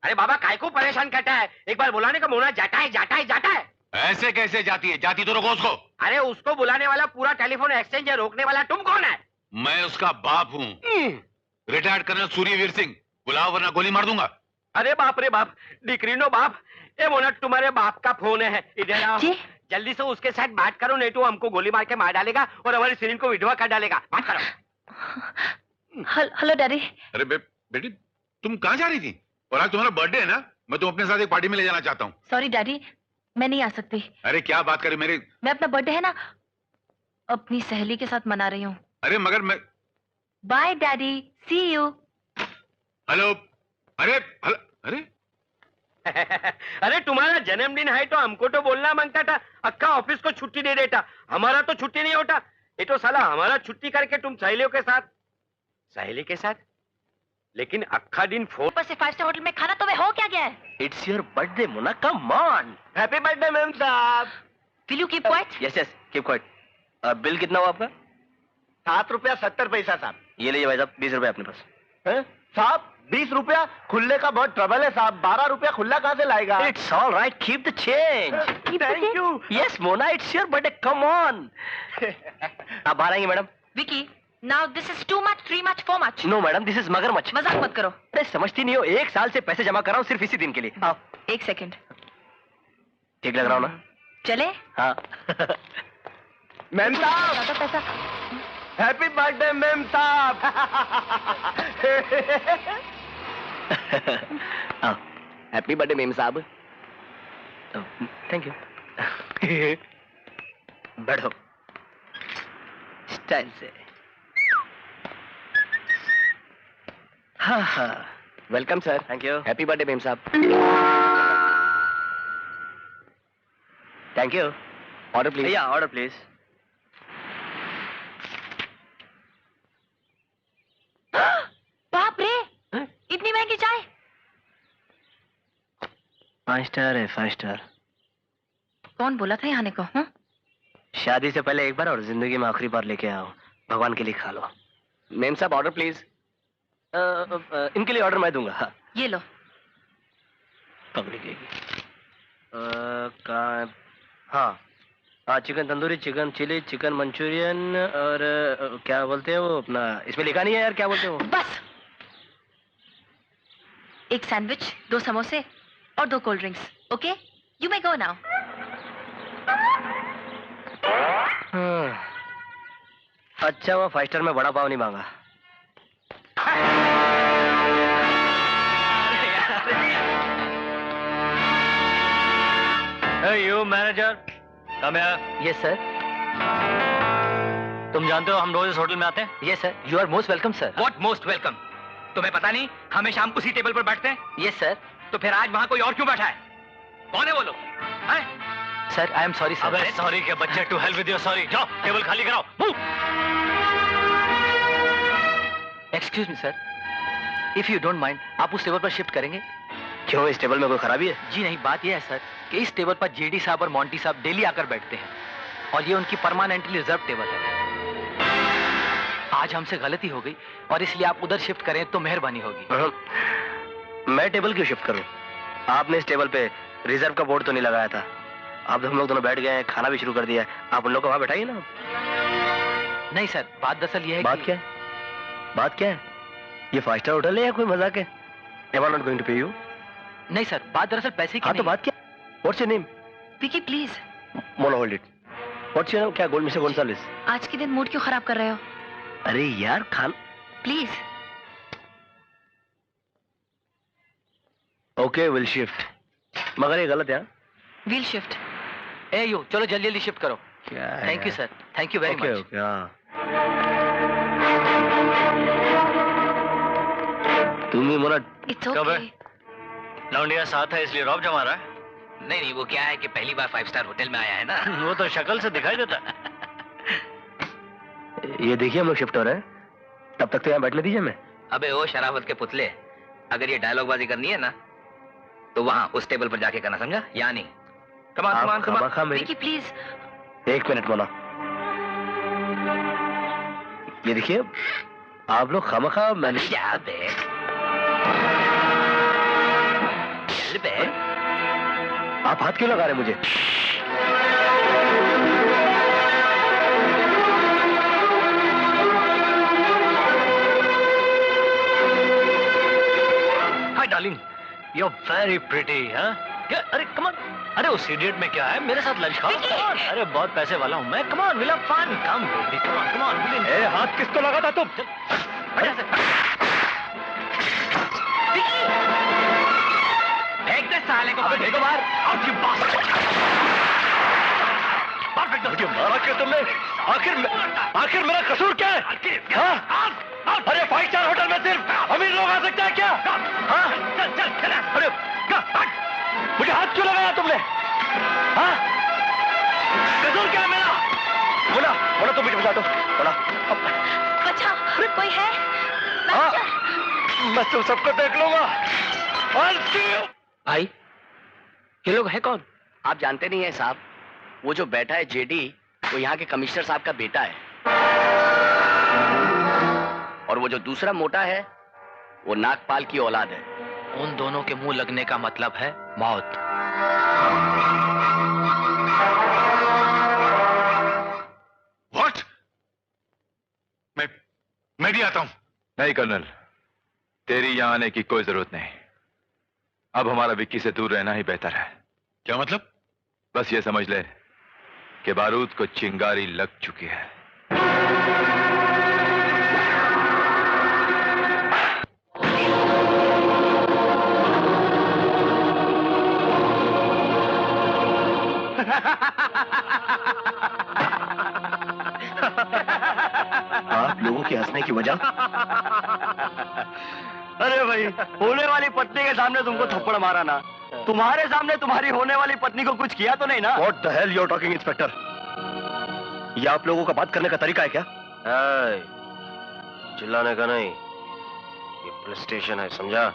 अरे बाबा काय को परेशान करता है? एक बार बुलाने का मोना जाता है जाता है जाता है। ऐसे कैसे जाती है? जाती तो रोको उसको। अरे उसको बुलाने वाला पूरा टेलीफोन एक्सचेंज है, रोकने वाला तुम कौन है? मैं उसका बाप हूँ, रिटायर्ड कर्नल सूर्यवीर सिंह। बुलाओ वरना गोली मार दूंगा। अरे बाप रे बाप, डिक्रीनो बाप। ए मोना, तुम्हारे बाप का फोन है, इधर आओ। जल्दी से उसके साथ बात करो, नहीं तो हमको गोली मार के मार डालेगा और हमारी सीरीन को विधवा कर डालेगा। बात करो। Hello daddy. अरे बेटी, तुम कहाँ जा रही थी? और आज तुम्हारा बर्थडे है ना? मैं तुम अपने साथ एक पार्टी में ले जाना चाहता हूँ। सॉरी डैडी, मैं नहीं आ सकती। अरे क्या बात करी मेरे? मैं अपना बर्थडे है ना अपनी सहेली के साथ मना रही हूँ। अरे मगर मैं। Bye daddy, see you. Hello. अरे अरे अरे तुम्हारा जन्मदिन है तो हमको तो बोलना मांगता था। अक्का ऑफिस को छुट्टी दे देता। हमारा तो छुट्टी नहीं होता। ये तो साला हमारा छुट्टी करके तुम सहेलियों के साथ। सहेली के साथ? लेकिन अक्का दिन फोन पर से 5 स्टार होटल में खाना तो हो क्या गया है? It's your birthday Mona, come on. Happy birthday ma'am साहब। Will you keep quiet? Yes yes, keep quiet. Bill कितना हुआ आपका? 7 रुपया 70 पैसा साहब। ये लीजिए भाई साहब, 20 रुपए अपने पास। हैं? साहब 20 रुपया? खुले का बहुत ट्रबल है साहब। 12 रुपया खुला कहाँ से लाएगा? It's all right, keep the change. Thank you. Yes Mona, it's your birthday, come on. आप बाहर आएंगे madam? Vicky, now this is too much, 3 much, 4 much. No madam, this is मगरमच्छ। मजाक मत करो। अरे समझती नहीं हो, 1 साल से पैसे जमा कर रहा हूँ सिर्फ इसी दिन के लिए। आओ। 1 सेकंड। ठीक लग रहा हूँ ना? चले? हाँ। मैम साहब, ज्यादा पैसा। हैप्पी बर्थडे मैम साहब। हैप्पी बर्थडे मेम साहब। Thank you. बैठो स्टाइल से। हाँ हाँ, welcome sir. Thank you. Happy birthday ma'am साहब। Thank you. Order please. भैया ऑर्डर प्लीज। बाप रे, इतनी महंगी चाय? 5 स्टार है, 5 स्टार। कौन बोला था यहाँ आने को? शादी से पहले एक बार और जिंदगी में आखिरी बार लेके आओ, भगवान के लिए खा लो। मेम साहब ऑर्डर प्लीज। इनके लिए ऑर्डर मैं दूंगा। हाँ। ये लो। पकड़ी गई। हाँ हाँ, chicken tandoori, chicken chilli, chicken manchurian और क्या बोलते हैं वो अपना, इसमें लिखा नहीं है यार, क्या बोलते हैं वो? बस 1 सैंडविच, 2 समोसे और 2 cold drinks. Okay, you may go now. अच्छा हुआ 5 स्टार में बड़ा पाव नहीं मांगा। You manager, come here. Yes sir. तुम जानते हो हम रोज इस होटल में आते हैं। Yes sir, you are most welcome sir. What most welcome? तुम्हें पता नहीं हमें शाम को उसी टेबल पर बैठते हैं? Yes sir. तो फिर आज वहाँ कोई और क्यों बैठा है? कौन है वो लोग? Sir I am sorry sir. अबे सॉरी के बच्चे, to help with your sorry. जाओ टेबल खाली कराओ। Excuse me sir, if you don't mind, आप उस टेबल पर शिफ्ट करेंगे? क्यों, इस टेबल में कोई खराबी है? जी नहीं, बात यह है सर कि इस टेबल पर जेडी साहब और मोंटी साहब डेली आकर बैठते हैं और ये उनकी परमानेंटली रिजर्व टेबल है। आज हमसे गलती हो गई और इसलिए आप उधर शिफ्ट करें तो मेहरबानी होगी। मैं टेबल क्यों शिफ्ट करूं? आपने इस टेबल पे रिजर्व का बोर्ड तो नहीं लगाया था। अब हम लोग दोनों बैठ गए हैं, खाना भी शुरू कर दिया है, आप उन लोग को वहां बैठाइए ना। नहीं सर, बात दरअसल ये है। बात क्या है? बात क्या है? ये 5 स्टार होटल है या कोई मजाक है? Am I not going to pay you? नहीं सर, बात दरअसल पैसे की हाँ तो नहीं। बात क्या? What's your name? Vicky please, Mona, hold it. What's your name? क्या गोल्ड मिस्टर गोंसाल्विस? आज के दिन मूड क्यों खराब कर रहे हो? अरे यार Khan. Please. Okay, we'll shift. मगर ये गलत है हाँ? Wheel shift. ए यू, चलो जल्दी जल्दी शिफ्ट करो। क्या है थैंक यू यार? Sir, thank you very Okay, much. okay, हाँ। तुम भी मोना इट्स कब ओके। है? लौंडिया साथ है इसलिए रौब जमा रहा है। नहीं नहीं, वो क्या है कि पहली बार 5 स्टार होटल में आया है ना। वो तो शक्ल से दिखाई देता है। ये देखिए हम लोग शिफ्ट हो रहे हैं। तब तक तो यहाँ बैठने दीजिए मैं। अबे ओ शराफत के पुतले, अगर ये डायलॉग बाजी करनी है ना तो वहाँ उस टेबल पर जाके करना, समझा? या नहीं? कमान आप कमान कमान। खामखा मेरी। विकी प्लीज। 1 मिनट मोना। ये देखिए आप लोग खामखा मैंने जा बे, चल बे। आप हाथ क्यों लगा रहे हैं मुझे? Hi darling, you are very pretty. हाँ क्या? अरे कमान, अरे उस इडियट में क्या है, मेरे साथ लंच खाओ। Come on. अरे बहुत पैसे वाला हूँ मैं। Come on, will have fun. Come baby, come on, come on. ए हाथ किसको लगा था तुम? बढ़िया से। फेंक दे साले को। अबे देखो बाहर। आपकी बात। मुझे मारा क्यों तुमने? आखिर मेरा कसूर क्या है? हाँ? अरे 5 स्टार होटल में सिर्फ अमीर लोग आ सकते हैं क्या? हाँ? चल अरे मुझे हाथ क्यों लगाया तुमने? हाँ? कसूर क्या है मेरा? बोला बोला तुम मुझे बता दो। बोला बचाओ, कोई है? हाँ? मैं तुम सबको देख लूंगा। भाई ये लोग है कौन? आप जानते नहीं है साहब, वो जो बैठा है जेडी, वो यहाँ के कमिश्नर साहब का बेटा है। और वो जो दूसरा मोटा है, वो नागपाल की औलाद है। उन दोनों के मुंह लगने का मतलब है मौत। What? मैं भी आता हूं। नहीं कर्नल, तेरी यहाँ आने की कोई जरूरत नहीं। अब हमारा विक्की से दूर रहना ही बेहतर है। क्या मतलब? बस ये समझ ले कि बारूद को चिंगारी लग चुकी है। आप लोगों के हंसने की वजह? अरे भाई, होने वाली पत्नी के सामने तुमको थप्पड़ मारा ना, तुम्हारे सामने तुम्हारी होने वाली पत्नी को कुछ किया तो नहीं ना? What the hell you're talking, inspector? ये आप लोगों का बात करने का तरीका है क्या? चिल्लाने का नहीं, ये पुलिस स्टेशन है, समझा?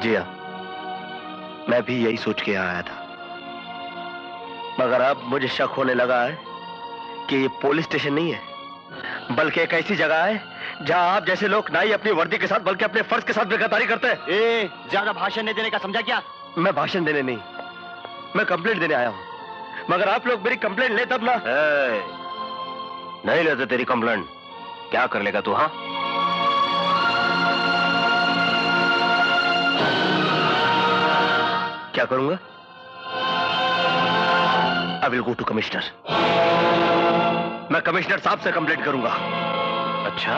जी हाँ, मैं भी यही सोच के यहाँ आया था, मगर अब मुझे शक होने लगा है कि ये पुलिस स्टेशन नहीं है, बल्कि एक ऐसी जगह है जहां आप जैसे लोग ना ही अपनी वर्दी के साथ बल्कि अपने फर्ज के साथ बेगरदारी करते हैं। ज्यादा भाषण नहीं देने का, समझा क्या? मैं भाषण देने नहीं, मैं कंप्लेंट देने आया हूं, मगर आप लोग मेरी कंप्लेंट ले तब ना। नहीं लेते तेरी कंप्लेंट, क्या कर लेगा तू? हाँ, क्या करूंगा? I will go to commissioner. मैं कमिश्नर साहब से कंप्लेंट करूंगा। अच्छा,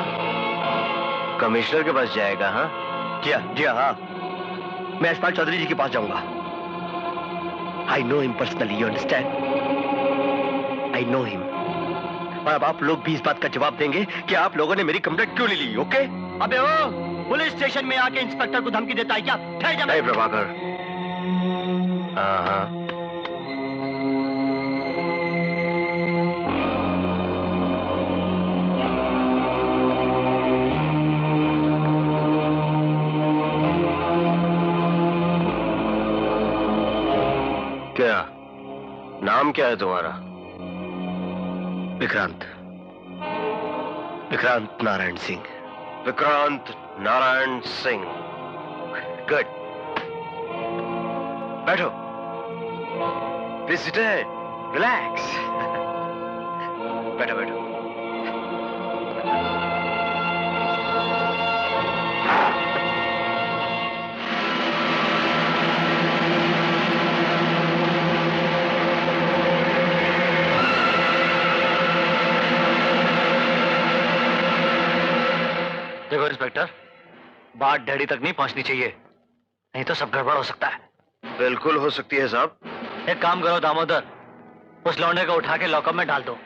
कमिश्नर के पास जाएगा? हाँ जी हाँ, मैं यशपाल चौधरी जी के पास जाऊंगा। I know him personally, you understand? I know him. और अब आप लोग भी इस बात का जवाब देंगे कि आप लोगों ने मेरी कंप्लेंट क्यों ले ली। ओके? अबे ओ, पुलिस स्टेशन में आके इंस्पेक्टर को धमकी देता है क्या? ठहर जा। नहीं प्रभाकर। हाँ, क्या नाम क्या है तुम्हारा? विक्रांत, विक्रांत नारायण सिंह। विक्रांत नारायण सिंह, गुड। बैठो, प्लीज सिट, रिलैक्स। बैठो बैठो। देखो इंस्पेक्टर, बात डैडी तक नहीं पहुंचनी चाहिए, नहीं तो सब गड़बड़ हो सकता है। बिल्कुल हो सकती है साहब। एक काम करो दामोदर, उस लौंडे को उठा के लॉकअप में डाल दो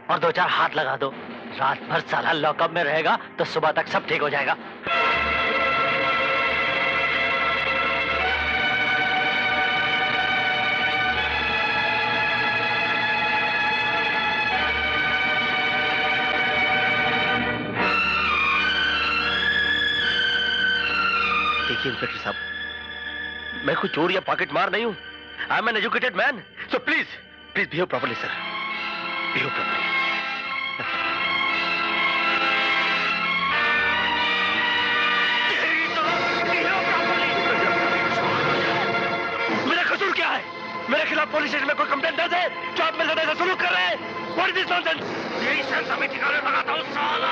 और 2-4 हाथ लगा दो। रात भर साला लॉकअप में रहेगा तो सुबह तक सब ठीक हो जाएगा। देखिए इंस्पेक्टर साहब, मैं कोई चोर या पॉकेट मार नहीं हूं। I am an educated man, so please please behave properly sir, behave properly. मेरा कसूर क्या है? मेरे खिलाफ पुलिस स्टेशन में कोई कंप्लेंट दर्ज है? जो आप मेरे साथ ऐसा सलूक कर रहे हैं? What is this nonsense? यही सेंस हमें ठिकाने लगाता हूं साला।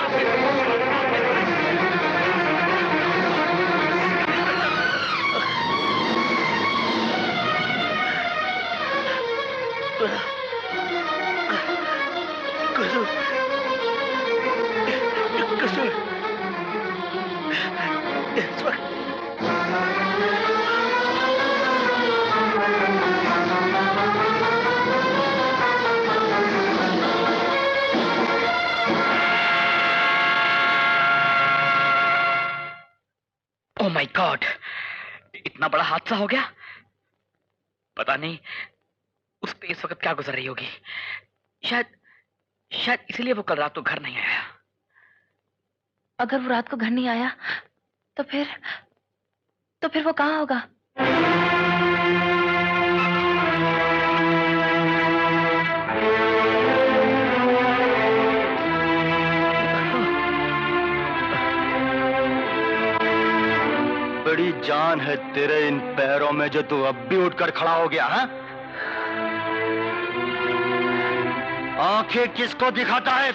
ओह माय गॉड, इतना बड़ा हादसा हो गया। पता नहीं उस पे इस वक्त क्या गुजर रही होगी। शायद इसलिए वो कल रात को घर नहीं आया। अगर वो रात को घर नहीं आया तो फिर वो कहाँ होगा? बड़ी जान है तेरे इन पैरों में जो तू अब भी उठकर खड़ा हो गया है। आंखें किसको दिखाता है?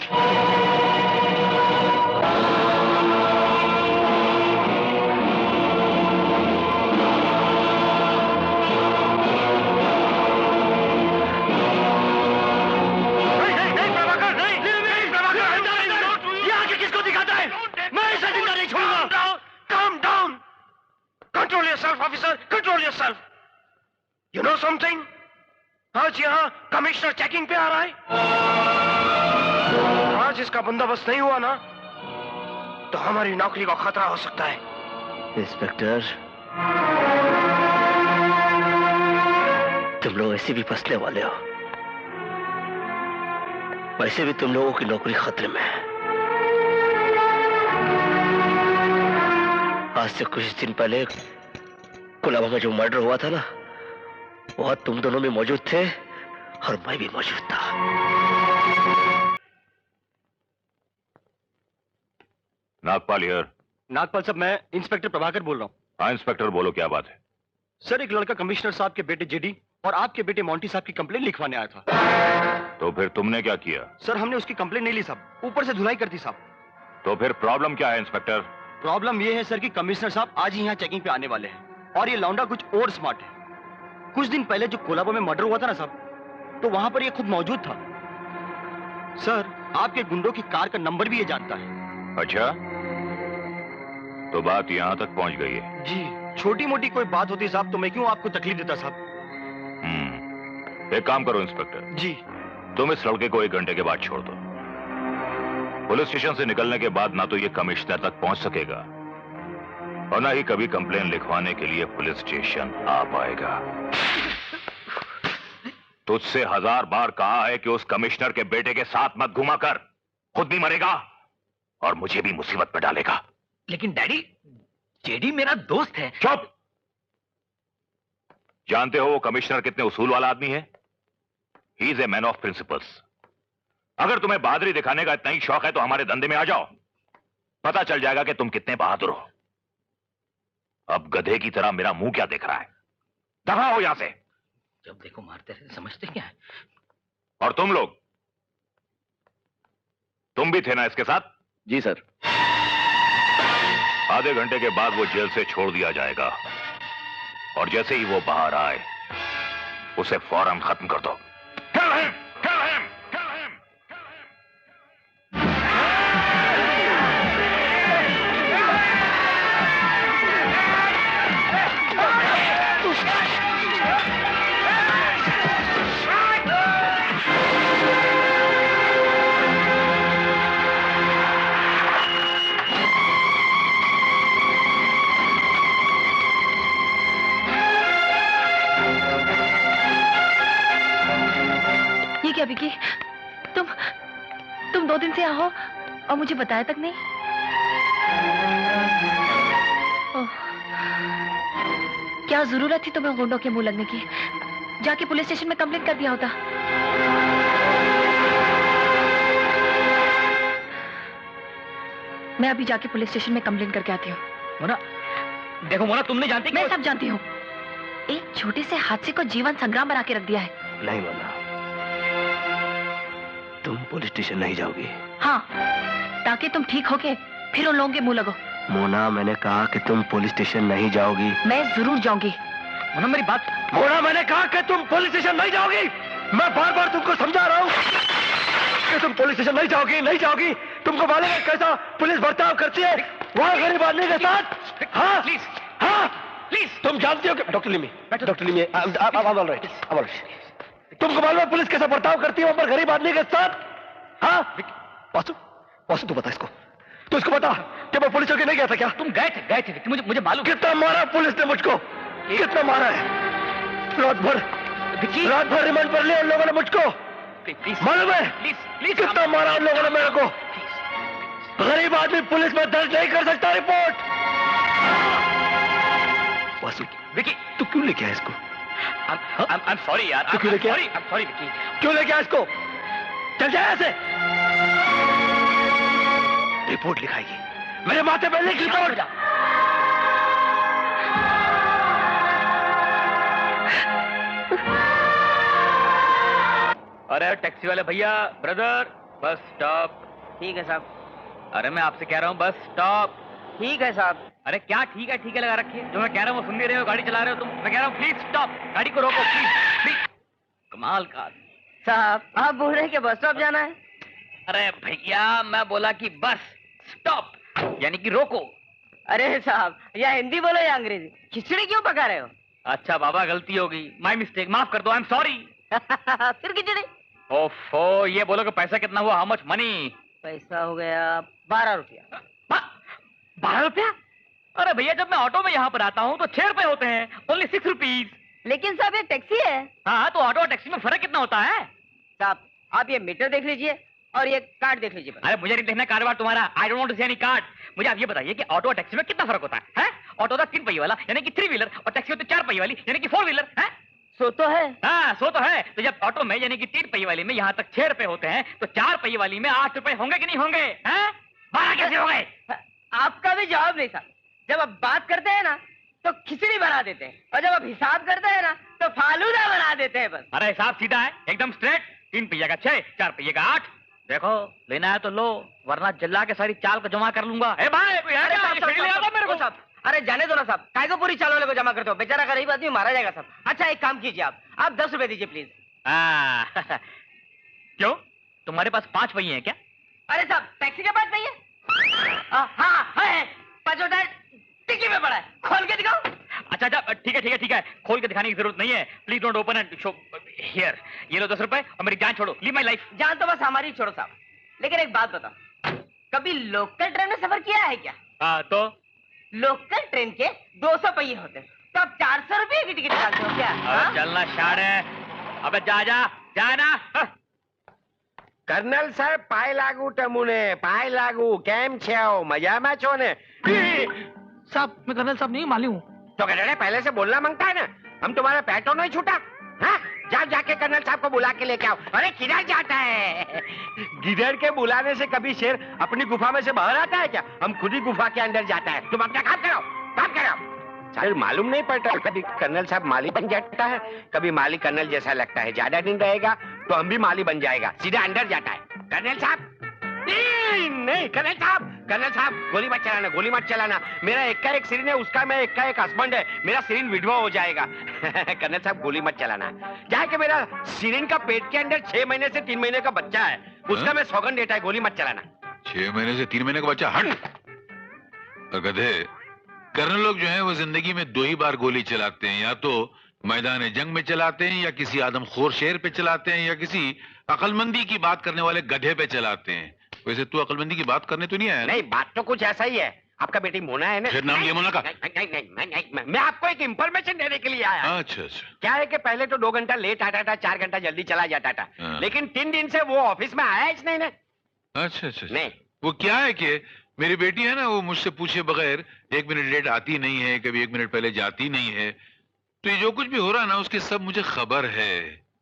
Control yourself, officer. Control yourself. You know something? आज यहाँ कमिश्नर चेकिंग पे आ रहा है। आज इसका बंदोबस्त नहीं हुआ ना तो हमारी नौकरी को खतरा हो सकता है। इंस्पेक्टर, तुम लोग ऐसे भी फंसने वाले हो। वैसे भी तुम लोगों की नौकरी खतरे में है। आज से कुछ दिन पहले कोलाबा में जो मर्डर हुआ था ना, वह तुम दोनों में मौजूद थे और मैं भी मौजूद था। नागपाल हियर। नागपाल साहब, मैं इंस्पेक्टर प्रभाकर बोल रहा हूँ। हाँ इंस्पेक्टर, बोलो क्या बात है? सर, एक लड़का कमिश्नर साहब के बेटे जेडी और आपके बेटे मोंटी साहब की कंप्लेंट लिखवाने आया था। तो फिर तुमने क्या किया? सर, हमने उसकी कंप्लेंट नहीं ली साहब, ऊपर से धुलाई करती साहब। तो फिर प्रॉब्लम क्या है इंस्पेक्टर? प्रॉब्लम ये है सर कि कमिश्नर साहब आज ही यहाँ चेकिंग पे आने वाले हैं और ये लौंडा कुछ और स्मार्ट है। कुछ दिन पहले जो कोलाबा में मर्डर हुआ था ना साहब, तो वहां पर ये खुद मौजूद था। सर, आपके गुंडों की कार का नंबर भी ये जानता है। अच्छा, तो बात यहाँ तक पहुँच गई है? जी, छोटी मोटी कोई बात होती साहब तो मैं क्यों आपको तकलीफ देता साहब। एक काम करो इंस्पेक्टर जी, तुम इस लड़के को 1 घंटे के बाद छोड़ दो। पुलिस स्टेशन से निकलने के बाद ना तो ये कमिश्नर तक पहुंच सकेगा और ना ही कभी कंप्लेन लिखवाने के लिए पुलिस स्टेशन आ पाएगा। तुझसे 1000 बार कहा है कि उस कमिश्नर के बेटे के साथ मत घुमा कर, खुद भी मरेगा और मुझे भी मुसीबत में डालेगा। लेकिन डैडी, जेडी मेरा दोस्त है। चुप! जानते हो वो कमिश्नर कितने उसूल वाला आदमी है? He is a man of principles. अगर तुम्हें बहादुरी दिखाने का इतना ही शौक है तो हमारे धंधे में आ जाओ, पता चल जाएगा कि तुम कितने बहादुर हो। अब गधे की तरह मेरा मुंह क्या देख रहा है? दफा हो यहां से। जब देखो मारते रहते, समझते क्या है? और तुम लोग, तुम भी थे ना इसके साथ? जी सर। आधे घंटे के बाद वो जेल से छोड़ दिया जाएगा और जैसे ही वो बाहर आए उसे फौरन खत्म कर दो। Kill him! Kill him! Kill him! Kill him! से आया हो और मुझे बताया तक नहीं। ओह, क्या जरूरत थी तुम्हें गुंडों के मुंह लगने की? जाके पुलिस स्टेशन में कंप्लेंट कर दिया होता। मैं अभी जाके पुलिस स्टेशन में कंप्लेंट करके आती हूँ। मोना, देखो मोना, तुम नहीं जानती। मैं सब जानती हूँ। एक छोटे से हादसे को जीवन संग्राम बना के रख दिया है। नहीं मोना, तुम पुलिस स्टेशन नहीं जाओगी। हाँ, ताकि तुम ठीक होके फिर उन लोगों के मुंह लगो। मोना, मैंने कहा कि तुम पुलिस स्टेशन नहीं जाओगी। मैं जरूर जाऊंगी। मोना मेरी बात। मोना, मैंने कहा कि तुम पुलिस स्टेशन नहीं जाओगी। मैं बार बार तुमको समझा रहा हूँ कि तुम पुलिस स्टेशन नहीं जाओगी, नहीं जाओगी। तुमको मालूम है कैसा पुलिस बर्ताव करती है वहाँ गरीब आदमी के साथ? हाँ प्लीज, हाँ प्लीज। तुम जानती हो कि डॉक्टर लिमी, तुमको मालूम है पुलिस कैसा बर्ताव करती है वहाँ पर गरीब आदमी के साथ? हाँ वासु, वासु तू बता इसको, तू इसको बता कि मैं पुलिस चौकी नहीं गया था क्या? तुम गए थे, मुझे मालूम। कितना मारा पुलिस ने मुझको, कितना मारा है। रात भर रिमांड पर लिया उन लोगों ने मुझको, मालूम है? प्लीज कितना मारा उन लोगों ने मेरे को। गरीब आदमी पुलिस में दर्ज नहीं कर सकता रिपोर्ट। वासु, विकी, तू क्यों लेके आया इसको? I'm sorry यार। तू क्यों लेके आया? I'm sorry Vicky. क्यों लेके आया इसको? चल जाए ऐसे। रिपोर्ट लिखाएगी, मेरे माथे पे लिख रिपोर्ट। अरे टैक्सी वाले भैया, ब्रदर, बस स्टॉप। ठीक है साहब। अरे मैं आपसे कह रहा हूँ बस स्टॉप। ठीक है साहब। अरे क्या ठीक है लगा रखी है? जो मैं कह रहा हूँ वो सुन नहीं रहे हो, गाड़ी चला रहे हो तुम। मैं कह रहा हूँ प्लीज स्टॉप, गाड़ी को रोको प्लीज। कमाल का साहब, आप बोल रहे हैं कि बस स्टॉप जाना है? अरे भैया, मैं बोला कि बस स्टॉप, यानी कि रोको। अरे साहब, या हिंदी बोलो या अंग्रेजी, खिचड़ी क्यों पका रहे हो? अच्छा बाबा, गलती होगी, माय मिस्टेक, माफ कर दो, आई एम सॉरी। फिर खिचड़ी? ओफो, ये बोलो कि पैसा कितना हुआ, हाउ मच मनी? पैसा हो गया 12 रुपया। 12 रुपया? अरे भैया, जब मैं ऑटो में यहाँ पर आता हूँ तो 6 रुपए होते हैं, ओनली 6 रुपीज। लेकिन साहब ये टैक्सी है। हाँ, तो ऑटो और टैक्सी में फर्क कितना होता है? साहब, आप ये मीटर देख लीजिए और ये कार्ड देख लीजिए। अरे मुझे नहीं देखना कारोबार तुम्हारा, I don't want to see any card. मुझे आप ये बताइए कि ऑटो और टैक्सी में कितना फर्क होता है? ऑटो होता 3 पहिए वाला यानी कि 3 व्हीलर, और टैक्सी होती 4 पहिए वाली यानी कि 4 व्हीलर है। सो तो है। हाँ, सो तो है। तो जब ऑटो में यानी कि 3 पहिए वाली में यहाँ तक 6 रुपए होते हैं, तो 4 पहिए वाली में 8 रुपए होंगे कि नहीं होंगे? 12 कैसे हो गए? आपका भी जवाब नहीं साहब। जब आप बात करते हैं ना तो खिचड़ी बना देते हैं, और जब आप हिसाब करते हैं ना तो फालूदा बना देते हैं बस। अरे हिसाब सीधा है, एकदम स्ट्रेट। 3 पहिए का 6, 4 पहिए का 8। देखो, लेना है तो लो, वरना जल्ला के सारी चाल को जमा कर लूंगा। ए भाई, कोई है क्या? ये ले आता मेरे को। साहब, अरे जाने दो ना साहब, काय को पूरी चाल वाले को जमा करते हो? बेचारा गरीब आदमी मारा जाएगा साहब। अच्छा एक काम कीजिए, आप 10 रुपए दीजिए प्लीज। क्यों, तुम्हारे पास 5 पहिए हैं क्या? अरे साहब, टैक्सी के पास नहीं है? हाँ है, 5 टिक्की में पड़ा है, खोल के दिखाओ। अच्छा, ठीक है, खोल के दिखाने की जरूरत नहीं है। Please don't open and show here. ये लो 10 रुपए और मेरी जान छोड़ो, लीव माय लाइफ। जान तो बस हमारी छोड़ो साहब, लेकिन एक बात बताओ, कभी लोकल ट्रेन में सफर किया है क्या? हाँ, तो लोकल ट्रेन के 200 पहिए होते हैं, तो आप 400 रुपये की टिकट निकालते हो क्या? चलना शाड़ है। अबे जा ना। कर्नल साहब, पाय लागू तमुने, पाय लागू, केम छो, मजा में छो ने? साहब, मैं कर्नल साहब नहीं मालूम हूँ। तो कहते पहले से बोलना मांगता है ना, हम तुम्हारा पैटो नहीं छूटा। जाके कर्नल साहब को बुला के लेके आओ। अरे किधर जाता है? गिदड़ के बुलाने से कभी शेर अपनी गुफा में से बाहर आता है क्या? हम खुद ही गुफा के अंदर जाता है। तुम अपना काम करो। सर, मालूम नहीं पड़ता, कभी कर्नल साहब माली बन जाता है, कभी माली कर्नल जैसा लगता है। ज्यादा दिन रहेगा तो हम भी माली बन जाएगा, सीधा अंदर जाता है। कर्नल साहब नहीं, कर्नल साहब गोली मत चलाना। मेरा एक का एक सिरिन है, उसका मैं एक का एक हस्बैंड है, मेरा सिरिन विधवा हो जाएगा। कर्नल साहब गोली मत चलाना। जहाँ के मेरा सिरिन का पेट के अंदर 6 महीने से 3 महीने का बच्चा है, उसका मैं सौगंध देता है, गोली मत चलाना। 6 महीने से 3 महीने का बच्चा? हट। और गधे, कर्नल लोग जो है वो जिंदगी में 2 ही बार गोली चलाते हैं, या तो मैदान जंग में चलाते हैं, या किसी आदमखोर शेर पे चलाते हैं, या किसी अकलमंदी की बात करने वाले गधे पे चलाते हैं। वैसे तू अकलमंदी की बात करने तो नहीं आया? नहीं, बात तो कुछ ऐसा ही है। आपका बेटी मोना है ना? फिर नाम ये मोना का? नहीं, मैं आपको एक इंफॉर्मेशन देने के लिए आया। अच्छा। क्या है कि पहले तो 2 घंटा लेट आता था, 4 घंटा जल्दी चला जाता था, लेकिन 3 दिन से वो ऑफिस में आया ही नहीं ना। अच्छा अच्छा अच्छा। नहीं वो क्या है कि मेरी बेटी है ना, वो मुझसे पूछे बगैर 1 मिनट लेट आती नहीं है, कभी 1 मिनट पहले जाती नहीं है। तो ये जो कुछ भी हो रहा है ना, उसकी सब मुझे खबर है।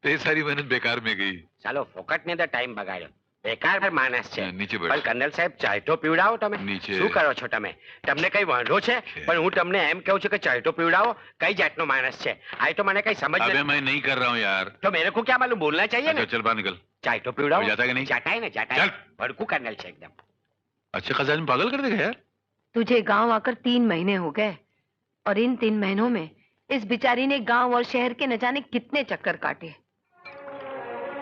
तो ये सारी मेहनत बेकार में गई। ચાલો ફોકટને તો ટાઈમ બગાડ્યો. બેકાર માણસ છે. नीचे પણ बैठ। કર્નલ સાહેબ ચાય તો પીવડાવો તમે. નીચે। શું કરો છો તમે? તમને કઈ વાંધો છે? પણ હું તમને એમ કહું છું કે ચાય તો પીવડાવો. કઈ જાતનો માણસ છે? આ તો મને કઈ સમજ अबे नहीं. मैं नहीं कर रहा हूँ यार। तो मेरे को क्या मालूम, बोलना चाहिए ना. अच्छा चल बाहर निकल। चाय तो पीवड़ाओ. हो जाता है कि नहीं? जाता है ना, जाता है. भड़कू कर्नल से एकदम. अच्छे खासा आदमी पागल कर देगा यार। तुझे गांव आकर 3 महीने हो गए और इन 3 महीनों में इस बिचारी ने गांव और शहर के न जाने कितने चक्कर काटे।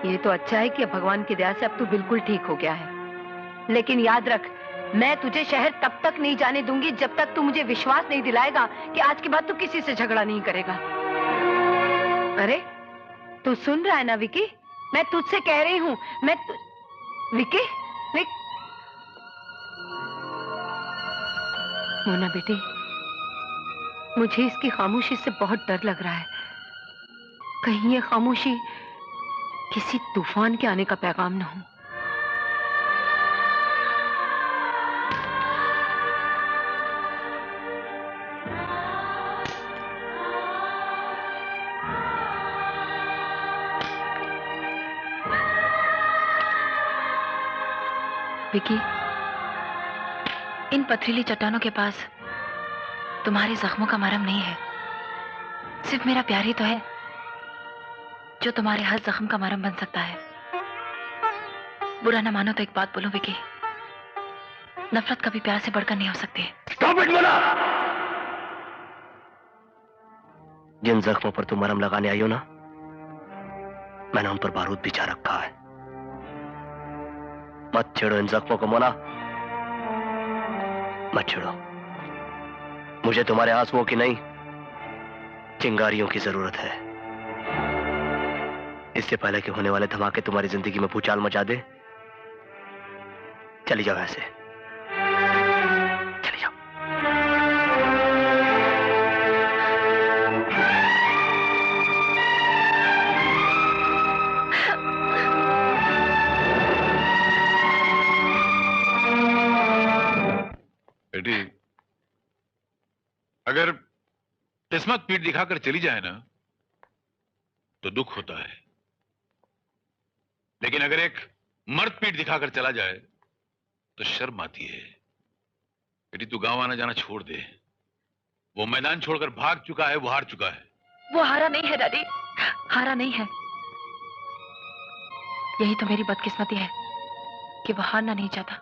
ये तो अच्छा है कि भगवान की दया से अब तू बिल्कुल ठीक हो गया है, लेकिन याद रख, मैं तुझे शहर तब तक नहीं जाने दूंगी जब तक तू मुझे विश्वास नहीं दिलाएगा कि आज के बाद तू किसी से झगड़ा नहीं करेगा। अरे तू सुन रहा है ना विकी? मैं तुझसे कह रही हूँ, विकी, मोना बेटी, मुझे इसकी खामोशी से बहुत डर लग रहा है। कहीं ये खामोशी किसी तूफान के आने का पैगाम न हो। विकी, इन पथरीली चट्टानों के पास तुम्हारे जख्मों का मरहम नहीं है। सिर्फ मेरा प्यार ही तो है जो तुम्हारे हर जख्म का मरहम बन सकता है। बुरा न मानो तो एक बात बोलूं विकी, नफरत कभी प्यार से बढ़कर नहीं हो सकती। Stop it Mona! जिन जख्मों पर तुम मरहम लगाने आई हो ना, मैंने उन पर बारूद बिछा रखा है। मत छेड़ो इन जख्मों को मोना, मत छेड़ो। मुझे तुम्हारे आंसुओं की नहीं, चिंगारियों की जरूरत है। इससे पहले कि होने वाले धमाके तुम्हारी जिंदगी में भूचाल मचा दे, चली जाओ ऐसे, चली जाओ। बेटी, अगर किस्मत पीठ दिखाकर चली जाए ना तो दुख होता है, लेकिन अगर एक मर्द पीठ दिखाकर चला जाए तो शर्म आती है। बेटी तू गांव आना जाना छोड़ दे। वो मैदान छोड़कर भाग चुका है, वो हार चुका है। वो हारा नहीं है डैडी, हारा नहीं है। यही तो मेरी बदकिस्मती है कि वो हारना नहीं चाहता।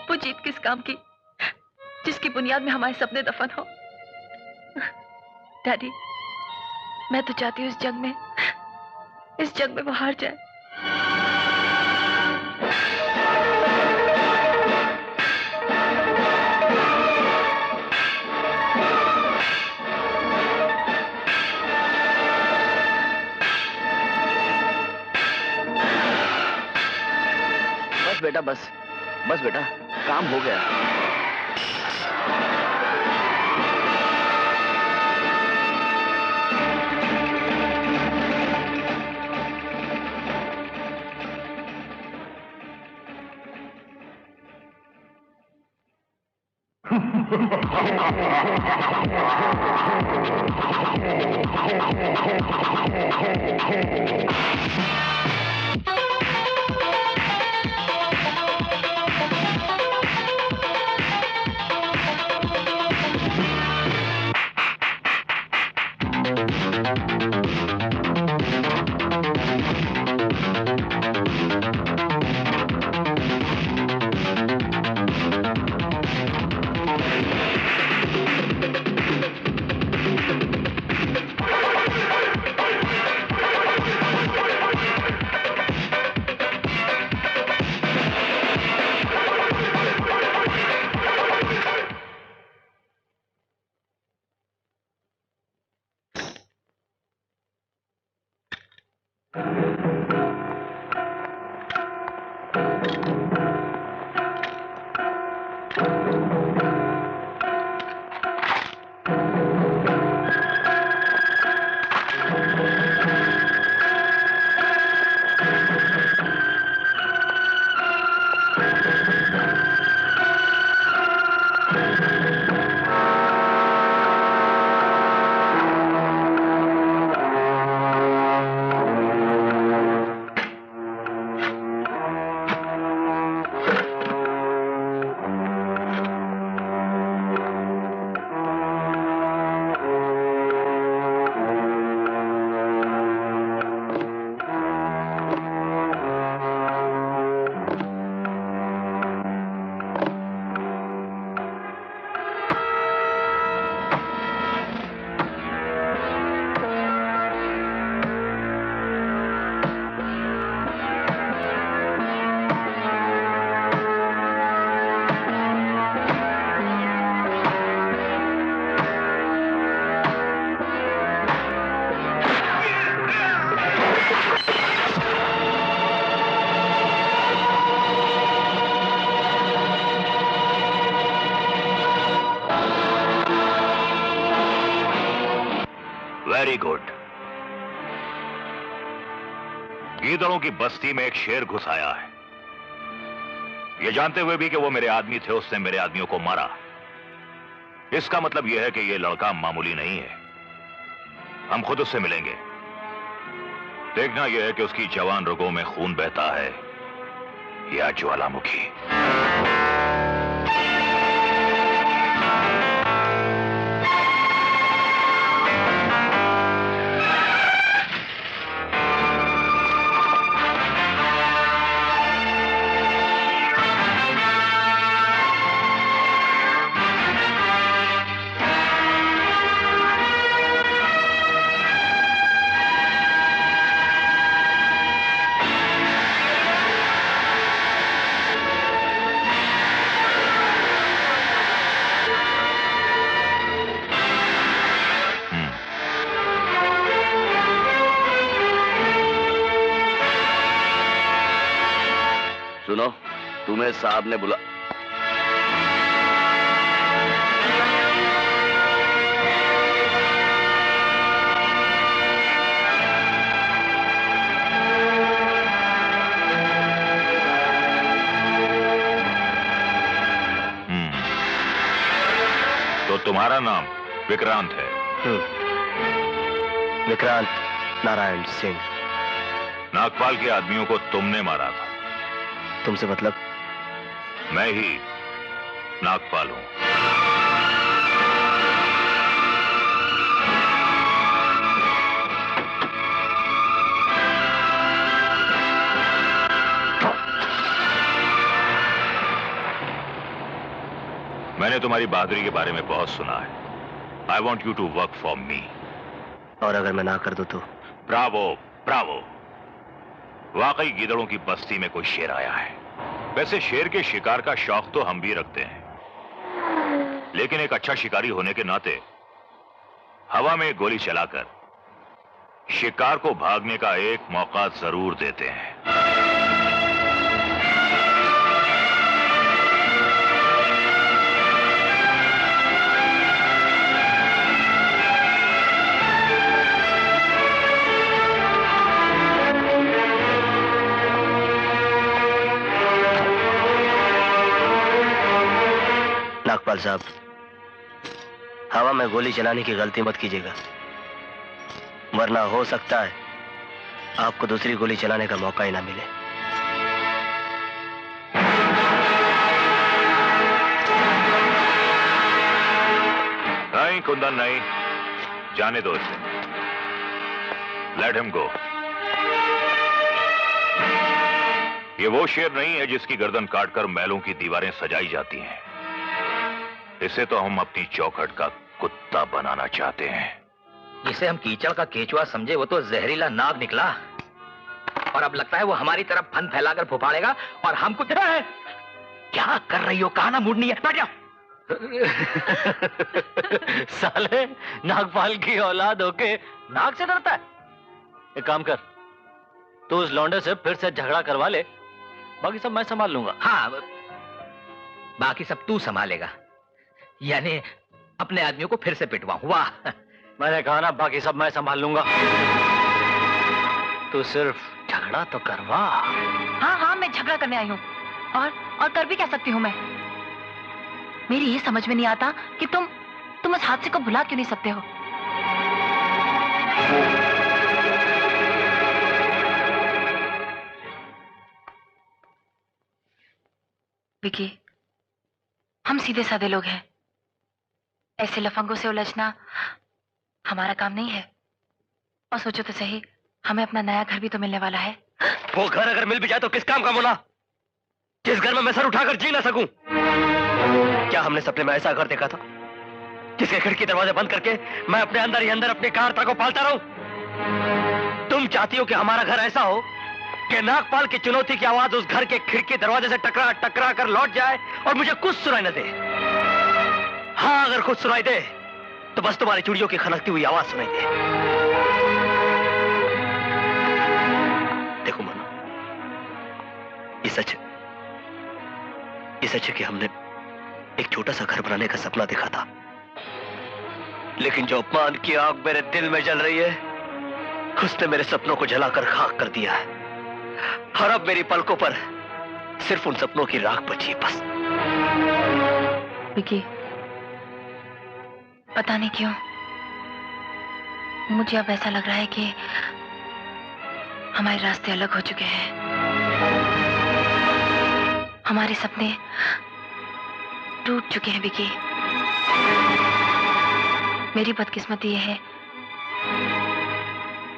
वो जीत किस काम की जिसकी बुनियाद में हमारे सपने दफन हो। डैडी, मैं तो चाहती हूँ इस जंग में वो हार जाए। बस बेटा, बस बेटा, काम हो गया। Very good. गीदड़ों की बस्ती में एक शेर घुस आया है। ये जानते हुए भी कि वो मेरे आदमी थे, उसने मेरे आदमियों को मारा। इसका मतलब यह है कि ये लड़का मामूली नहीं है। हम खुद उससे मिलेंगे। देखना यह है कि उसकी जवान रगों में खून बहता है या ज्वालामुखी। सुनो, तुम्हें साहब ने बुला। तो तुम्हारा नाम विक्रांत है? विक्रांत नारायण सिंह। नागपाल के आदमियों को तुमने मारा था? तुमसे मतलब? मैं ही नागपाल हूं। मैंने तुम्हारी बहादुरी के बारे में बहुत सुना है। I want you to work for me. और अगर मैं ना कर दूं तो? Bravo, bravo. वाकई गीदड़ों की बस्ती में कोई शेर आया है। वैसे शेर के शिकार का शौक तो हम भी रखते हैं, लेकिन एक अच्छा शिकारी होने के नाते हवा में गोली चलाकर शिकार को भागने का एक मौका जरूर देते हैं। नागपाल साहब, हवा में गोली चलाने की गलती मत कीजिएगा, वरना हो सकता है आपको दूसरी गोली चलाने का मौका ही ना मिले। नहीं कुंदन, नहीं, जाने दो इसे। Let him go. ये वो शेर नहीं है जिसकी गर्दन काटकर महलों की दीवारें सजाई जाती हैं। इसे तो हम अपनी चौखट का कुत्ता बनाना चाहते हैं। जिसे हम कीचड़ का केचुआ समझे वो तो जहरीला नाग निकला, और अब लगता है वो हमारी तरफ फन फैलाकर फुफाड़ेगा और हम कुछ। क्या कर रही हो? कहा ना मूड नहीं है, बैठ जाओ। साले, नागपाल की औलाद होके नाग से डरता है? एक काम कर, तू उस लौंडे से फिर से झगड़ा करवा ले, बाकी सब मैं संभाल लूंगा। हाँ, बाकी सब तू संभालेगा, यानी अपने आदमियों को फिर से पिटवाऊं? वाह, मैंने कहा ना बाकी सब मैं संभाल लूंगा। तू सिर्फ झगड़ा तो करवा। हाँ हाँ, मैं झगड़ा करने आई हूँ, और कर भी क्या सकती हूँ मैं? मेरी ये समझ में नहीं आता कि तुम उस हादसे को भुला क्यों नहीं सकते हो। विकी, हम सीधे साधे लोग हैं, ऐसे लफंगों से उलझना हमारा काम नहीं है। और सोचो तो सही, हमें अपना नया घर भी तो मिलने वाला है। वो घर अगर मिल भी जाए तो किस काम का मोला, जिस घर में मैं सर उठाकर जी ना सकूं? क्या हमने सपने में ऐसा घर देखा था जिसके खिड़की दरवाजे बंद करके मैं अपने अंदर ही अंदर अपनी कारता को पालता रहूं? तुम चाहती हो कि हमारा घर ऐसा हो कि नागपाल की चुनौती की आवाज उस घर के खिड़की दरवाजे से टकरा टकरा कर लौट जाए और मुझे कुछ सुनाई न दे। हाँ, अगर कुछ सुनाई दे तो बस तुम्हारी चूड़ियों की खनकती हुई आवाज सुनाई दे। देखो मनो, ये सच है कि हमने एक छोटा सा घर बनाने का सपना देखा था, लेकिन जो अपमान की आग मेरे दिल में जल रही है, उसने मेरे सपनों को जलाकर खाक कर दिया है। और अब मेरी पलकों पर सिर्फ उन सपनों की राख बची है बस। विकी, पता नहीं क्यों मुझे अब ऐसा लग रहा है कि हमारे रास्ते अलग हो चुके हैं। हमारे सपने टूट चुके हैं विकी। मेरी बदकिस्मती यह है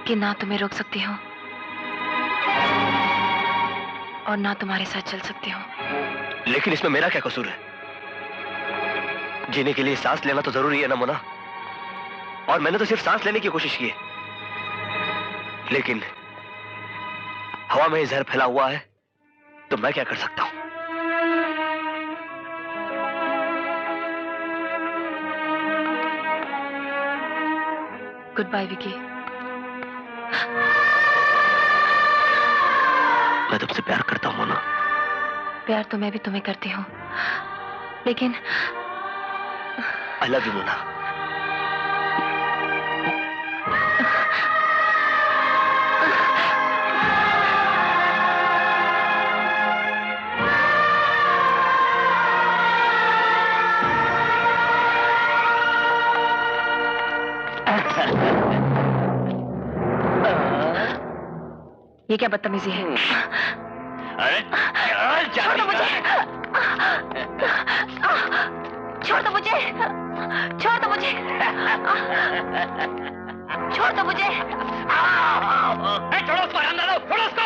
कि ना तुम्हें रोक सकती हूँ और ना तुम्हारे साथ चल सकती हूँ। लेकिन इसमें मेरा क्या कसूर है? जीने के लिए सांस लेना तो जरूरी है ना मोना। और मैंने तो सिर्फ सांस लेने की कोशिश की है, लेकिन हवा में जहर फैला हुआ है, तो मैं क्या कर सकता हूं? Good bye Vicky. मैं तुमसे प्यार करता हूं मोना। प्यार तो मैं भी तुम्हें करती हूँ, लेकिन आई लव यू मोना। ये क्या बदतमीजी है? अरे छोड़ दो मुझे! छोड़ दो मुझे! छोड़ दो मुझे! छोड़ दो मुझे! छोड़ो उसको, अंदर लो, छोड़ो उसको!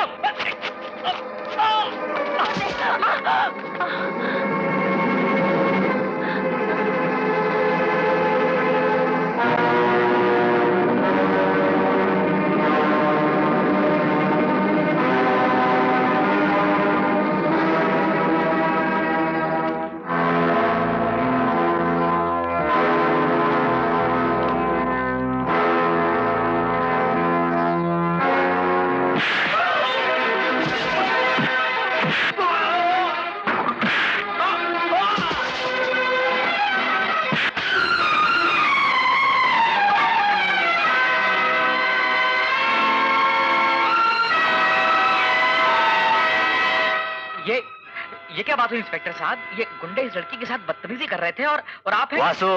ये क्या बात हुई इंस्पेक्टर साहब? ये गुंडे इस लड़की के साथ बदतमीजी कर रहे थे और आप हैं? वासु,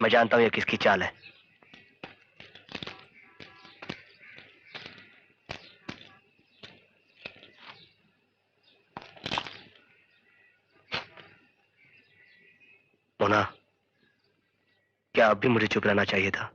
मैं जानता हूं ये किसकी चाल है। मोना, क्या अब भी मुझे चुप रहना चाहिए था?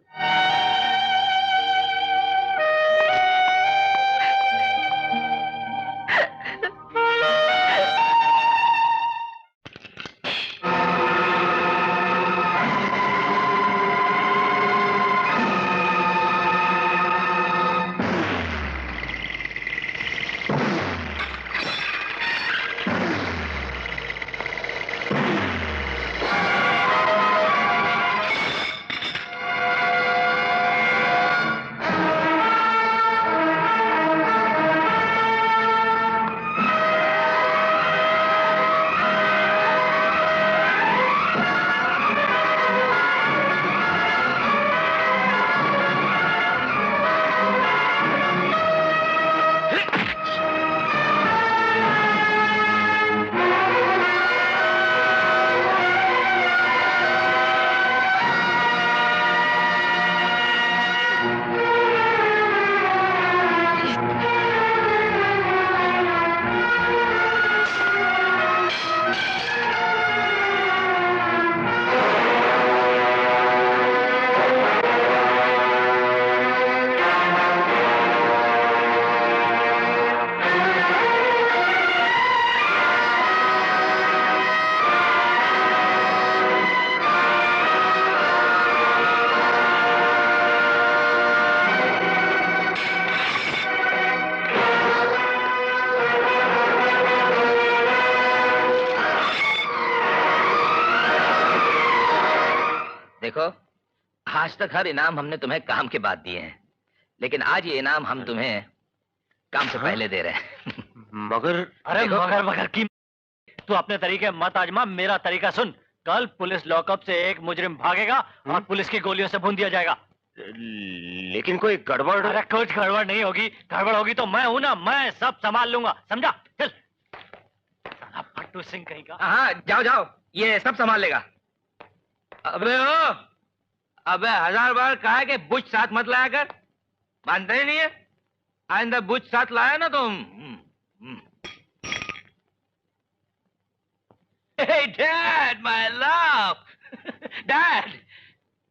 देखो, आज तक हर इनाम हमने तुम्हें काम के बाद दिए हैं, लेकिन आज ये इनाम हम तुम्हें काम से पहले दे रहे हैं। मगर अरे मगर की तू अपने तरीके मत आजमा, मेरा तरीका सुन। कल पुलिस लॉकअप से एक मुजरिम भागेगा और पुलिस की गोलियों से भून दिया जाएगा। लेकिन कोई गड़बड़? अरे कुछ गड़बड़ नहीं होगी, गड़बड़ होगी तो मैं हूं ना, मैं सब संभाल लूंगा, समझा? चल। पट्टू सिंह कहीं का। हाँ जाओ जाओ, ये सब संभाल लेगा। अबे ओ, अबे 1000 बार कहा कि बुच साथ मत लाया कर, मानते ही नहीं है। आइंदा बुच साथ लाया ना तुम। Hey Dad, my love. Dad,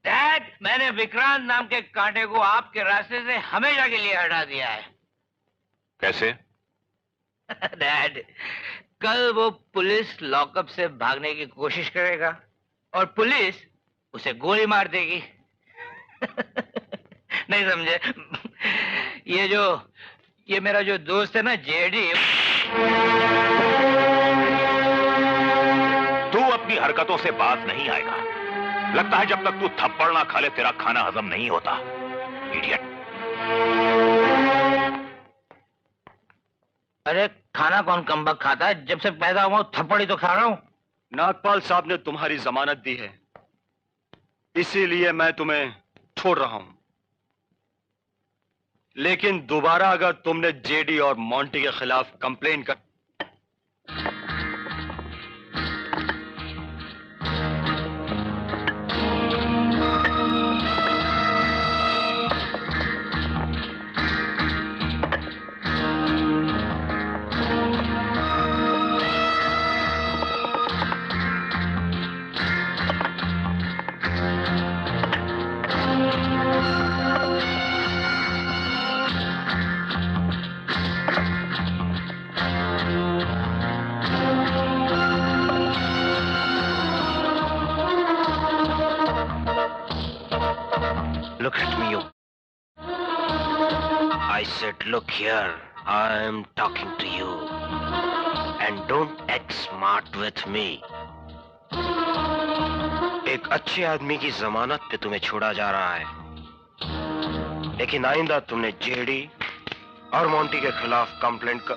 Dad, मैंने विक्रांत नाम के कांटे को आपके रास्ते से हमेशा के लिए हटा दिया है। कैसे? डैड, कल वो पुलिस लॉकअप से भागने की कोशिश करेगा और पुलिस उसे गोली मार देगी। नहीं समझे? ये मेरा जो दोस्त है ना जेडी, तू अपनी हरकतों से बाज नहीं आएगा। लगता है जब तक तू थप्पड़ ना खा ले तेरा खाना हजम नहीं होता। इडियट। अरे खाना कौन कमबख्त खाता है? जब से पैदा हुआ थप्पड़ ही तो खा रहा हूं। नागपाल साहब ने तुम्हारी जमानत दी है, इसीलिए मैं तुम्हें छोड़ रहा हूं। लेकिन दोबारा अगर तुमने जेडी और मोंटी के खिलाफ कंप्लेन कर Look at me, you. I said, look here. I am talking to you. And don't act smart with me. एक अच्छे आदमी की जमानत पे तुम्हें छोड़ा जा रहा है, लेकिन आइंदा तुमने जेडी और मोंटी के खिलाफ कंप्लेंट कर...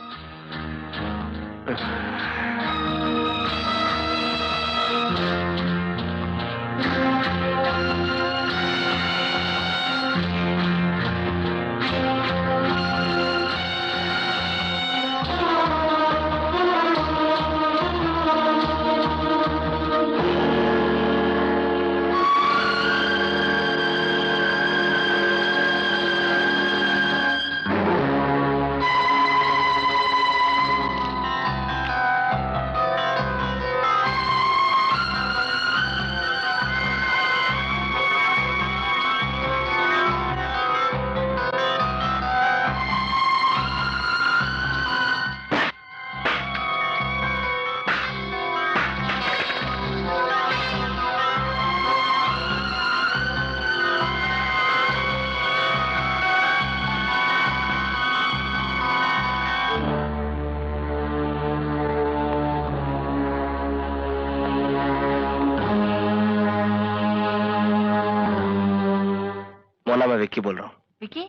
मोना, मैं विक्की बोल रहा हूँ। विक्की,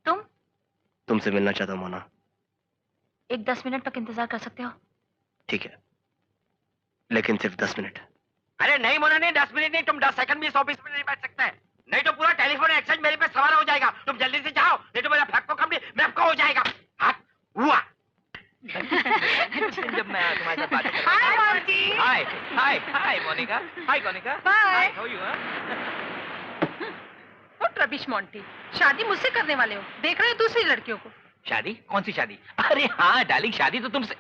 तुम? तुमसे मिलना चाहता हूँ मोना। एक 10 मिनट तक इंतजार कर सकते हो? ठीक है, लेकिन सिर्फ 10 मिनट। अरे नहीं मोना, नहीं 10 मिनट नहीं, तुम 10 सेकंड भी इस ऑफिस में नहीं बैठ सकते। नहीं तो पूरा टेलीफोन एक्सचेंज मेरे पे सवार हो जाएगा। तुम जल्दी से जाओ, नहीं तो मेरा फक्को कम मैपको हो जाएगा। हाथ हुआ। जब मैं तुम्हारे साथ बात कर hi Monty. Hi hi hi Monica. Hi Konica. Bye. How you? What rubbish Monty, शादी मुझसे करने वाले हो? देख रहे हो दूसरी लड़कियों को। शादी? कौन सी शादी? अरे हाँ डार्लिंग, शादी तो तुमसे।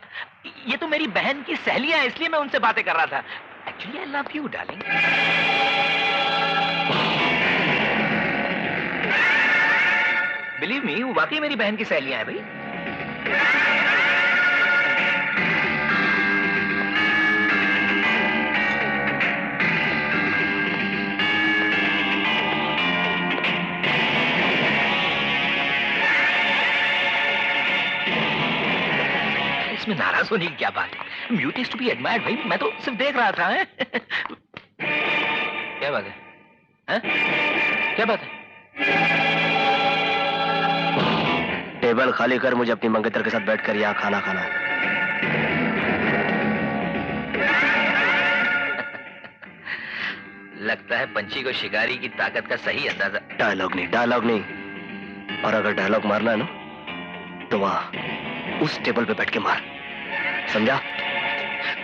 ये तो मेरी बहन की सहेलियां है, इसलिए मैं उनसे बातें कर रहा था। Actually I love you darling. Believe me, वो वाकई मेरी बहन की सहेलियां हैं भाई। इसमें नाराज होने की क्या बात है? म्यूट टू बी एडमायर्ड भाई, मैं तो सिर्फ देख रहा था। है? क्या बात है? क्या बात है? टेबल खाली कर, मुझे अपनी मंगेतर के साथ बैठकर यहाँ खाना खाना है। लगता है पंछी को शिकारी की ताकत का सही अंदाजा। डायलॉग नहीं। और अगर डायलॉग मारना है ना तो वहां उस टेबल पे बैठ के मार, समझा?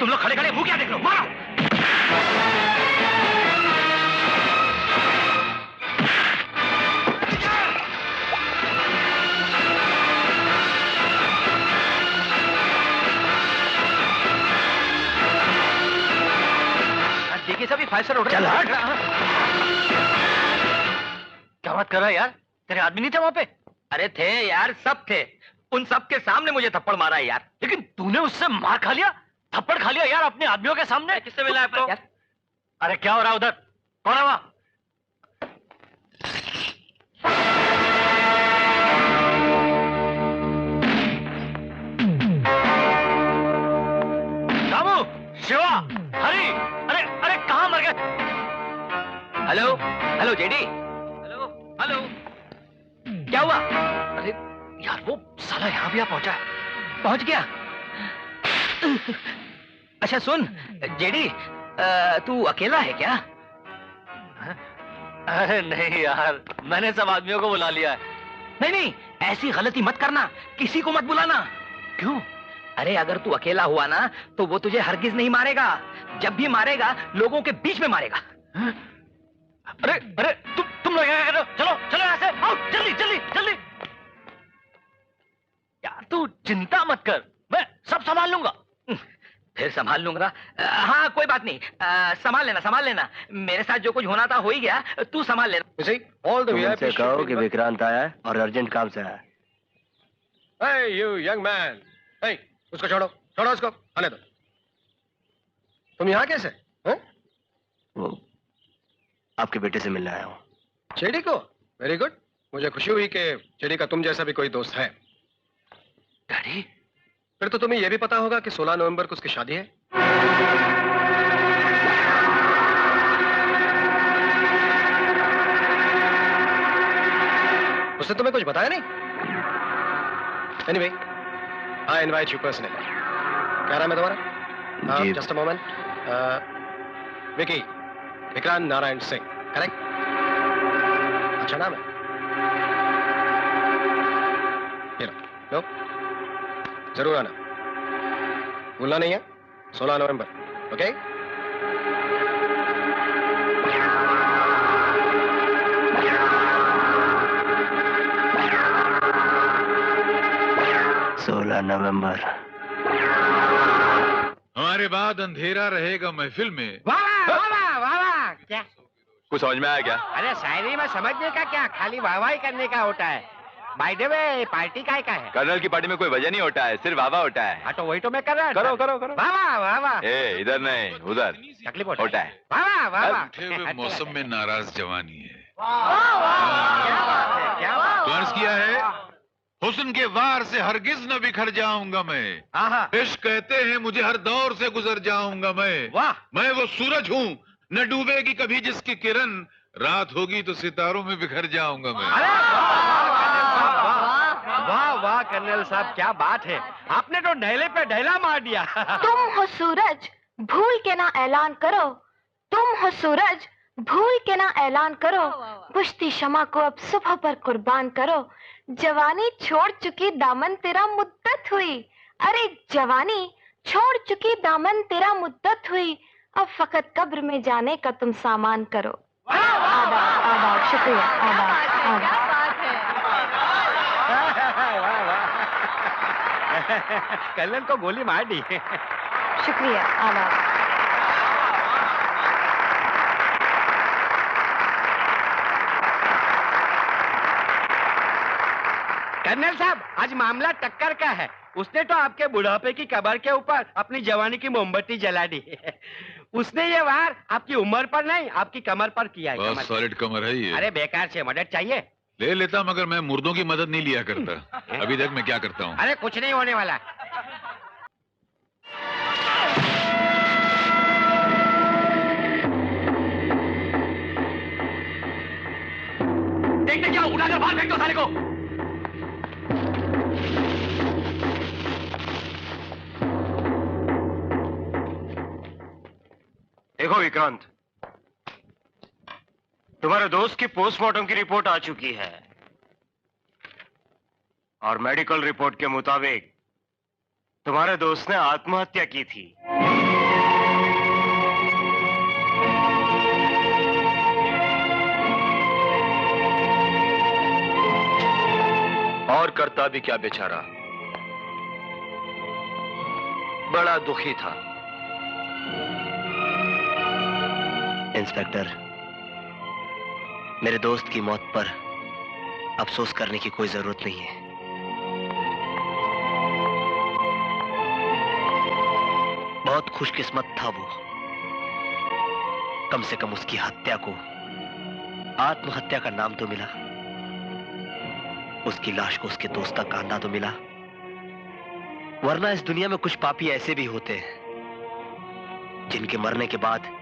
तुम लोग खड़े खड़े मुंह क्या देख रहे हो? मारो! देखिए सभी 5 स्टार ऑर्डर। चल हट। क्या बात कर रहा है यार? तेरे आदमी नहीं थे वहां पे? अरे थे यार, सब थे। उन सब के सामने मुझे थप्पड़ मारा है यार। लेकिन तूने उससे मार खा लिया, थप्पड़ खा लिया यार अपने आदमियों के सामने। किससे मिला आपको? अरे क्या हो रहा है उधर? कौन है वहां? रामू, शिवा, हरी, अरे अरे कहां मर गए? Hello hello JD, hello hello, क्या हुआ? अरे यार वो साला यहाँ भी आ पहुंचा है। पहुंच गया? अच्छा सुन जेडी, तू अकेला है क्या? अरे नहीं यार, मैंने सब आदमियों को बुला लिया है। नहीं नहीं, ऐसी गलती मत करना, किसी को मत बुलाना। क्यों? अरे अगर तू अकेला हुआ ना तो वो तुझे हरगिज नहीं मारेगा। जब भी मारेगा लोगों के बीच में मारेगा। अरे अरे तुम लोग क्या कर रहे हो? चलो चलो यहाँ से, आओ जल्दी जल्दी जल्दी। यार तू चिंता मत कर, मैं सब संभाल लूंगा। फिर संभाल लूंगा? हाँ कोई बात नहीं, संभाल लेना। मेरे साथ जो कुछ होना था हो ही गया, तू संभाल लेना। तुमसे कहो कि विक्रांत आया है और अर्जेंट काम से आया है। Hey, you young man. Hey, उसको छोड़ो उसको, आने दो। तुम यहाँ कैसे? हैं? वो आपके बेटे से मिलने आया हूँ। चेडी को? Very good. मुझे खुशी हुई कि चेडी का तुम जैसा भी कोई दोस्त है। डैडी? फिर तो तुम्हें यह भी पता होगा कि 16 नवंबर को उसकी शादी है। उसने तुम्हें कुछ बताया नहीं? Anyway, I invite you personally. क्या नाम है तुम्हारा? Just a moment. Vicky, Vikrant Narayan Singh, correct? अच्छा नाम है। ये लो, जरूर आना, भूलना नहीं है। 16 नवंबर, ओके? 16 नवंबर। हमारे बाद अंधेरा रहेगा महफिल में। वाह क्या कुछ समझ में आया क्या? अरे शायरी में समझने का क्या, खाली वाह ही करने का होता है। बाय द वे पार्टी का है? कर्नल की पार्टी में कोई वजह नहीं होता है, सिर्फ वाह होता है। हाँ तो वही तो मैं कर रहा करो करो करो। वाह ए इधर नहीं उधर तकलीफ होता है। वाह उठे हुए मौसम में नाराज जवानी है। क्या अर्ज किया है, हुस्न के वार से हरगिज न बिखर जाऊंगा मैं। इश्क कहते हैं मुझे हर दौर से गुजर जाऊंगा मैं। वाह, मैं वो सूरज हूँ न डूबेगी कभी जिसकी किरण, रात होगी तो सितारों में बिखर जाऊंगा मैं। वाह कर्नल साहब, क्या बात है, आपने तो ढैले पे ढैला मार दिया। तुम हो सूरज, भूल के ना ऐलान करो। तुम हो सूरज, भूल के ना ऐलान करो। बुझती शमा को अब सुबह पर कुर्बान करो। जवानी छोड़ चुकी दामन तेरा मुद्दत हुई। अरे जवानी छोड़ चुकी दामन तेरा मुद्दत हुई। अब फकत कब्र में जाने का तुम सामान करो। आदाब, शुक्रिया, आदाब। कर्नल को गोली मार दी। शुक्रिया, आदाब। कर्नल साहब, आज मामला टक्कर का है। उसने तो आपके बुढ़ापे की कब्र के ऊपर अपनी जवानी की मोमबत्ती जला दी। उसने ये वार आपकी उम्र पर नहीं, आपकी कमर पर किया है। बहुत सॉलिड कमर है ये। अरे बेकार से मदद चाहिए ले लेता, मगर मैं मुर्दों की मदद नहीं लिया करता। अभी तक मैं क्या करता हूँ। अरे कुछ नहीं होने वाला। देखते क्या, उठाकर बाहर फेंक दो साले को। देखो विक्रांत, तुम्हारे दोस्त की पोस्टमार्टम की रिपोर्ट आ चुकी है और मेडिकल रिपोर्ट के मुताबिक तुम्हारे दोस्त ने आत्महत्या की थी। और करता भी क्या बेचारा, बड़ा दुखी था। इंस्पेक्टर, मेरे दोस्त की मौत पर अफसोस करने की कोई जरूरत नहीं है। बहुत खुशकिस्मत था वो, कम से कम उसकी हत्या को आत्महत्या का नाम तो मिला, उसकी लाश को उसके दोस्त का कांधा तो मिला। वरना इस दुनिया में कुछ पापी ऐसे भी होते हैं जिनके मरने के बाद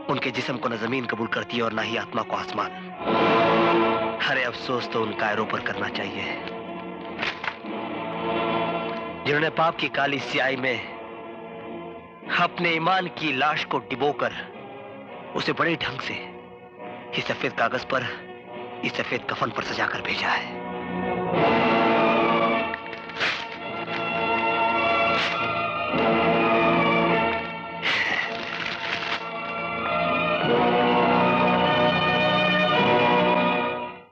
उनके जिस्म को न जमीन कबूल करती है और न ही आत्मा को आसमान। अरे अफसोस तो उन कायरों पर करना चाहिए जिन्होंने पाप की काली स्याही में अपने ईमान की लाश को डिबोकर उसे बड़े ढंग से इस सफेद कागज पर, इस सफेद कफन पर सजाकर भेजा है।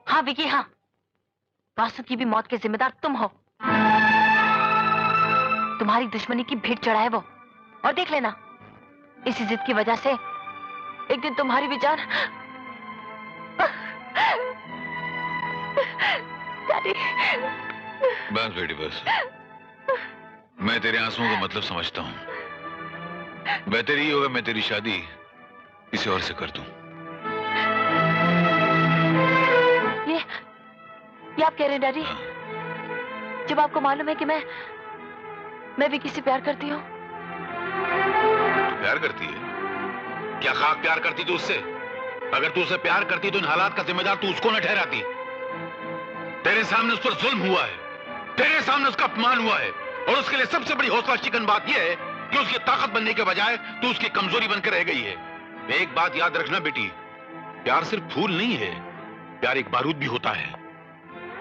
हाँ विकी, हाँ, वासु की भी मौत के जिम्मेदार तुम हो। तुम्हारी दुश्मनी की भेंट चढ़ा है वो, और देख लेना इसी जिद की वजह से एक दिन तुम्हारी भी जान। बस बेटी बस, मैं तेरे आंसुओं का मतलब समझता हूं। बेहतर ही होगा मैं तेरी शादी किसी और से कर दूं। ये आप कह रहे हैं डैडी? जब आपको मालूम है कि मैं भी किसी प्यार करती हूँ। तू प्यार करती है? क्या खाक प्यार करती तू उससे? अगर तू उसे प्यार करती तो इन हालात का जिम्मेदार तू उसको न ठहराती। तेरे सामने उस पर जुल्म हुआ है, तेरे सामने उसका अपमान हुआ है, और उसके लिए सबसे बड़ी हौसला चिकन बात यह है कि उसकी ताकत बनने के बजाय तू उसकी कमजोरी बनकर रह गई है। एक बात याद रखना बेटी, प्यार सिर्फ फूल नहीं है, प्यार एक बारूद भी होता है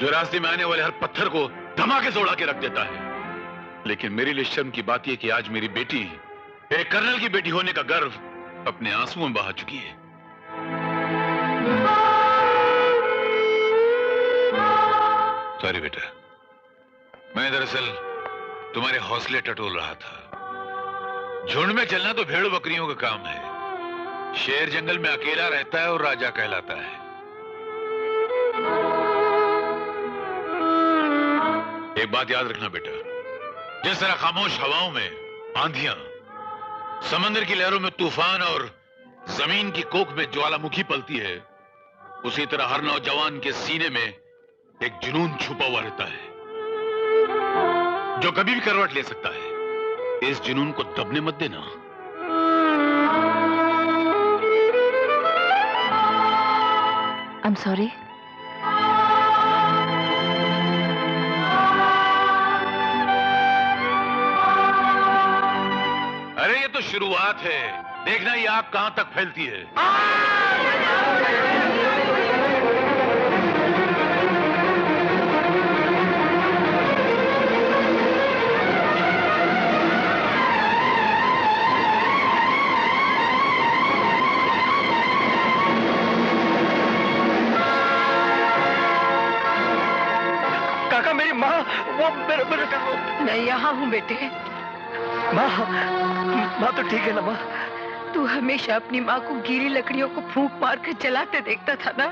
जो रास्ते में आने वाले हर पत्थर को धमाके से उड़ा के रख देता है। लेकिन मेरे लिए शर्म की बात यह कि आज मेरी बेटी एक कर्नल की बेटी होने का गर्व अपने आंसुओं में बहा चुकी है। सॉरी बेटा, मैं दरअसल तुम्हारे हौसले टटोल रहा था। झुंड में चलना तो भेड़ बकरियों का काम है, शेर जंगल में अकेला रहता है और राजा कहलाता है। एक बात याद रखना बेटा, जिस तरह खामोश हवाओं में आंधियां, समंदर की लहरों में तूफान और जमीन की कोख में ज्वालामुखी पलती है, उसी तरह हर नौजवान के सीने में एक जुनून छुपा हुआ रहता है जो कभी भी करवट ले सकता है। इस जुनून को दबने मत देना। आई एम सॉरी। अरे ये तो शुरुआत है, देखना ये आग कहां तक फैलती है। काका, मेरी माँ, वो मैं यहाँ हूँ बेटे। माँ तो ठीक है ना माँ? तू हमेशा अपनी माँ को गीली लकड़ियों को फूंक मार कर जलाते देखता था ना?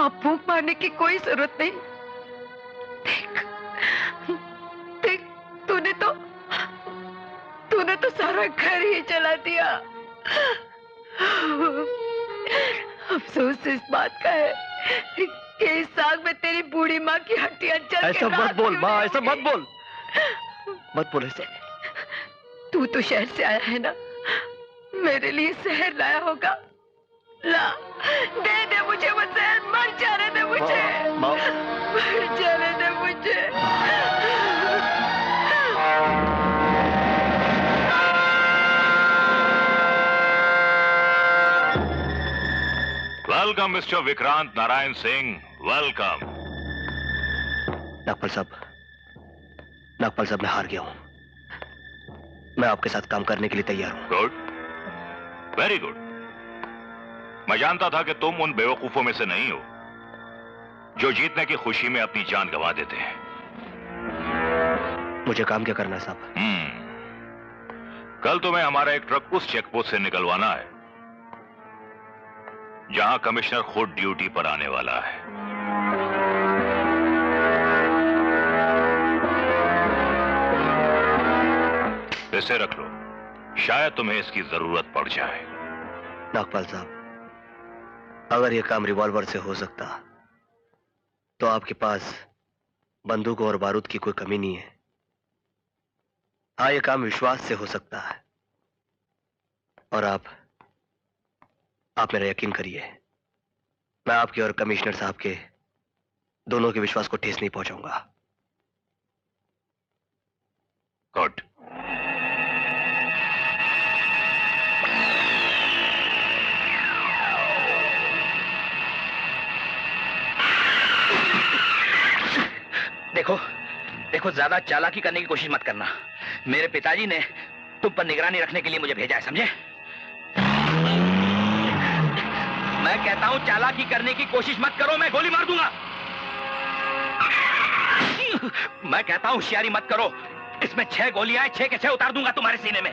अब फूंक मारने की कोई जरूरत नहीं। देख, देख, तूने तो सारा घर ही जला दिया। अफसोस इस बात का है कि इस साग में तेरी बूढ़ी माँ की हड्डियां जल ऐसा मत बोल माँ, ऐसा मत बोल, मत बोल ऐसा। तू तो शहर से आया है ना, मेरे लिए शहर लाया होगा। ला, दे मुझे वो जहर, मर जाने दे मुझे, मर जाने दे मुझे। Welcome mister Vikrant Narayan Singh, welcome. Nagpal साहब, मैं हार गया हूं। मैं आपके साथ काम करने के लिए तैयार हूं। Good, very good. मैं जानता था कि तुम उन बेवकूफों में से नहीं हो जो जीतने की खुशी में अपनी जान गंवा देते हैं। मुझे काम क्या करना है साहब? कल तुम्हें हमारा एक ट्रक उस चेकपोस्ट से निकलवाना है जहां कमिश्नर खुद ड्यूटी पर आने वाला है। इसे रख लो, शायद तुम्हें इसकी जरूरत पड़ जाए। नागपाल साहब, अगर यह काम रिवॉल्वर से हो सकता तो आपके पास बंदूकों और बारूद की कोई कमी नहीं है। हाँ, यह काम विश्वास से हो सकता है, और आप मेरा यकीन करिए, मैं आपके और कमिश्नर साहब के दोनों के विश्वास को ठेस नहीं पहुंचाऊंगा। गुड। देखो, ज्यादा चालाकी करने की कोशिश मत करना। मेरे पिताजी ने तुम पर निगरानी रखने के लिए मुझे भेजा है, समझे? मैं कहता हूं चालाकी करने की कोशिश मत करो, मैं गोली मार दूंगा। मैं कहता हूं होशियारी मत करो, इसमें 6 गोलियां हैं, 6 के 6 उतार दूंगा तुम्हारे सीने में।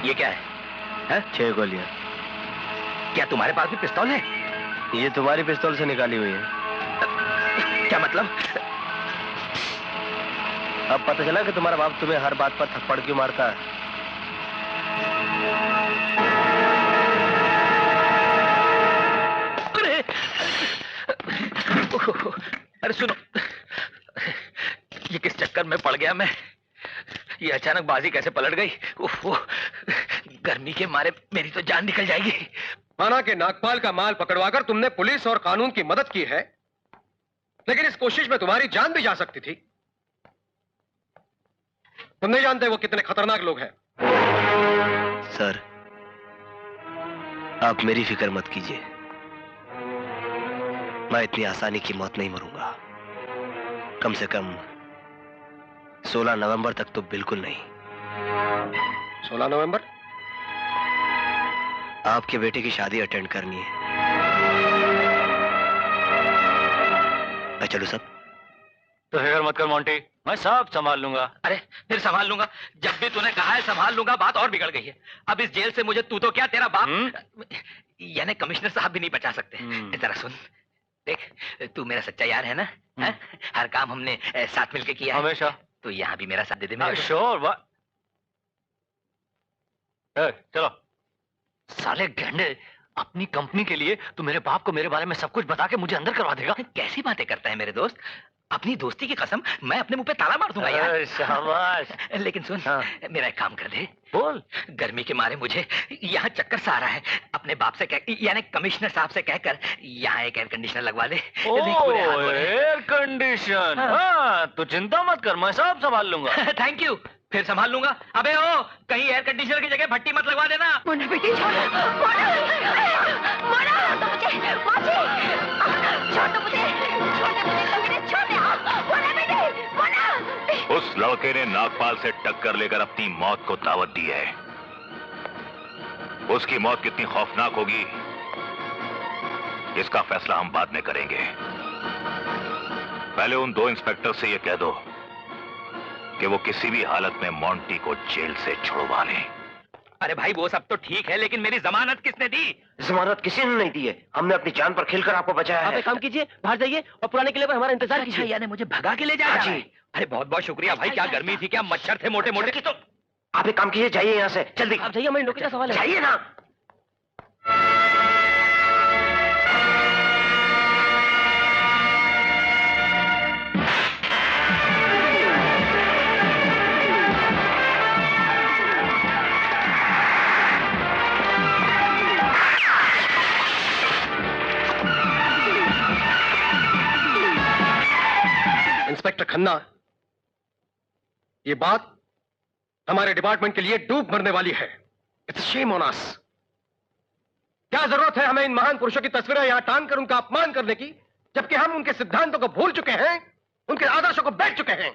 ये क्या है? 6 गोलियां। क्या तुम्हारे पास भी पिस्तौल है? ये तुम्हारी पिस्तौल से निकाली हुई है। क्या मतलब? अब पता चला कि तुम्हारा बाप तुम्हें हर बात पर थप्पड़ क्यों मारता है। अरे सुनो, ये किस चक्कर में पड़ गया मैं? ये अचानक बाजी कैसे पलट गई? गर्मी के मारे मेरी तो जान निकल जाएगी। माना कि नागपाल का माल पकड़वाकर तुमने पुलिस और कानून की मदद की है, लेकिन इस कोशिश में तुम्हारी जान भी जा सकती थी। तुम नहीं जानते वो कितने खतरनाक लोग हैं। सर, आप मेरी फिक्र मत कीजिए, मैं इतनी आसानी की मौत नहीं मरूंगा। कम से कम 16 नवंबर तक तो बिल्कुल नहीं। 16 नवंबर? आपके बेटे की शादी अटेंड करनी है। मैं चलूं सब? तो फिक्र मत कर मोंटी, मैं सब संभाल लूंगा। अरे फिर संभाल लूंगा? जब भी तूने कहा है संभाल लूंगा, बात और बिगड़ गई है। अब इस जेल से मुझे तू तो क्या, तेरा बाप यानी कमिश्नर साहब भी नहीं बचा सकते। जरा सुन, देख, तू मेरा सच्चा यार है ना? हर काम हमने साथ मिलके किया है। हमेशा। तो यहाँ भी मेरा साथ दे दे मेरे को। श्योर। चलो। साले गंडे, अपनी कंपनी के लिए तू मेरे बाप को मेरे बारे में सब कुछ बता के मुझे अंदर करवा देगा? कैसी बातें करता है मेरे दोस्त? अपनी दोस्ती की कसम, मैं अपने मुंह पे ताला मार दूंगा यार। शाबाश। लेकिन सुन, मेरा एक काम कर दे। बोल। गर्मी के मारे मुझे यहाँ चक्कर सा आ रहा है। अपने बाप से कह, यानी कमिश्नर साहब से कहकर यहाँ एक एयर कंडीशनर लगवा ले। Air condition? हाँ, तू चिंता मत कर, मैं सब संभाल लूंगा। थैंक यू, फिर संभाल लूंगा। अबे ओ, कहीं एयर कंडीशनर की जगह भट्टी मत लगवा देना। मोना बेटी, छोड़ उस लड़के ने नागपाल से टक्कर लेकर अपनी मौत को दावत दी है। उसकी मौत कितनी खौफनाक होगी, इसका फैसला हम बाद में करेंगे। पहले उन 2 इंस्पेक्टर से यह कह दो कि वो किसी भी हालत में मोंटी को जेल से छुड़वा लें। अरे भाई, वो सब तो ठीक है, लेकिन मेरी जमानत किसने दी? जमानत किसी ने नहीं दी है, हमने अपनी जान पर खेलकर आपको बचाया है। आप एक काम कीजिए, बाहर जाइए और पुराने किले पर हमारा इंतजार कीजिए। यानी मुझे भगा के ले जाएगा? अरे बहुत बहुत शुक्रिया भाई, क्या गर्मी थी, क्या मच्छर थे मोटे मोटे। तो आप एक काम कीजिए, जाइए यहाँ से जल्दी। आप जाइए, हमारी नौकरी का सवाल है। जाइए ना। इंस्पेक्टर खन्ना, ये बात हमारे डिपार्टमेंट के लिए डूब मरने वाली है। It's shame on us. क्या जरूरत है हमें इन महान पुरुषों की तस्वीरें यहां टांग कर उनका अपमान करने की, जबकि हम उनके सिद्धांतों को भूल चुके हैं, उनके आदर्शों को बैठ चुके हैं।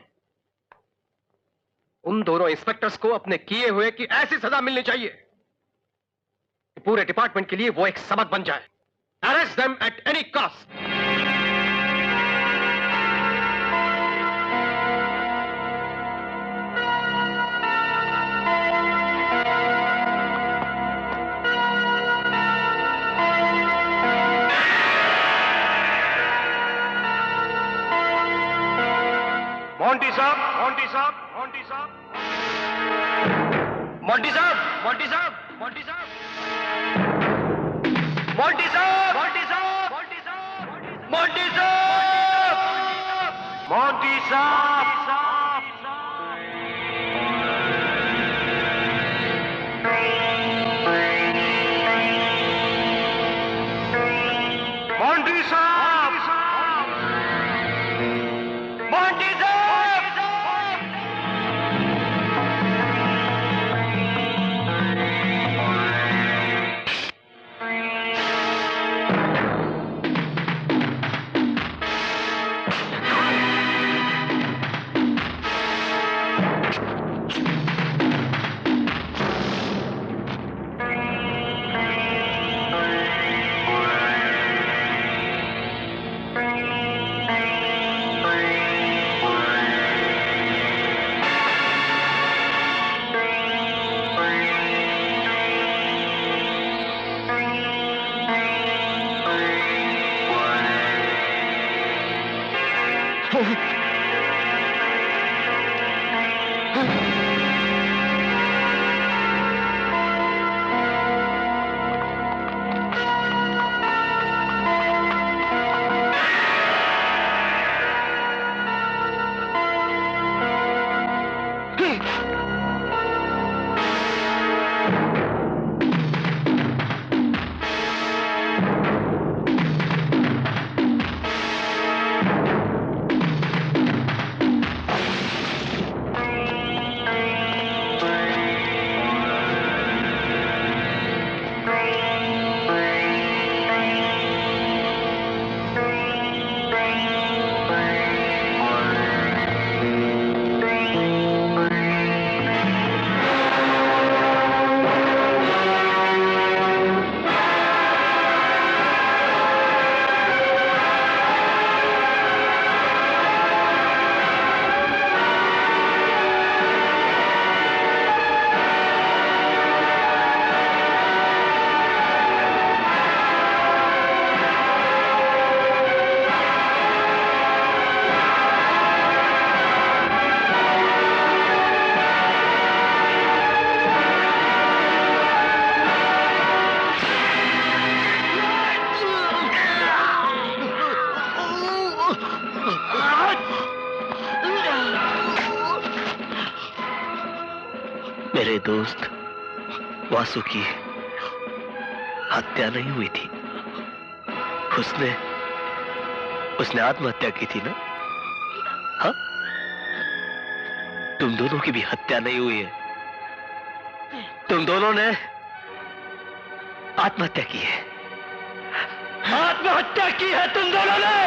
उन दोनों इंस्पेक्टर्स को अपने किए हुए की ऐसी सजा मिलनी चाहिए कि पूरे डिपार्टमेंट के लिए वो एक सबक बन जाए। Arrest them at any cost. Monty साहब, मोंटी साहब, मोंटी साहब, मोंटी साहब, मोंटी साहब, मोंटी साहब, मोंटी साहब, मोंटी साहब, मोंटी साहब, मोंटी साहब, मोंटी साहब, मोंटी साहब, मोंटी साहब। मेरे दोस्त वासु की हत्या नहीं हुई थी। उसने आत्महत्या की थी ना? हाँ? तुम दोनों की भी हत्या नहीं हुई है। तुम दोनों ने आत्महत्या की है। आत्महत्या की है तुम दोनों ने।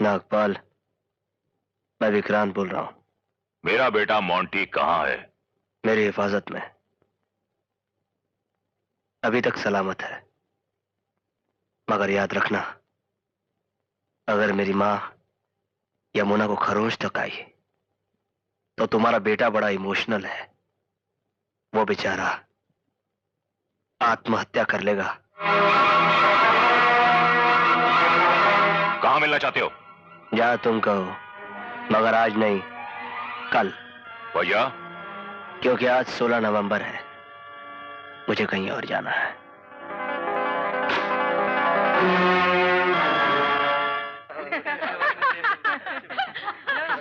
नागपाल, मैं विक्रांत बोल रहा हूं। मेरा बेटा मोंटी कहाँ है? मेरी हिफाजत में, अभी तक सलामत है। मगर याद रखना, अगर मेरी मां यमुना को खरोच तक आई तो तुम्हारा बेटा बड़ा इमोशनल है, वो बेचारा आत्महत्या कर लेगा। कहाँ मिलना चाहते हो? जहां तुम कहो, मगर आज नहीं, कल। भैया, क्योंकि आज 16 नवंबर है, मुझे कहीं और जाना है।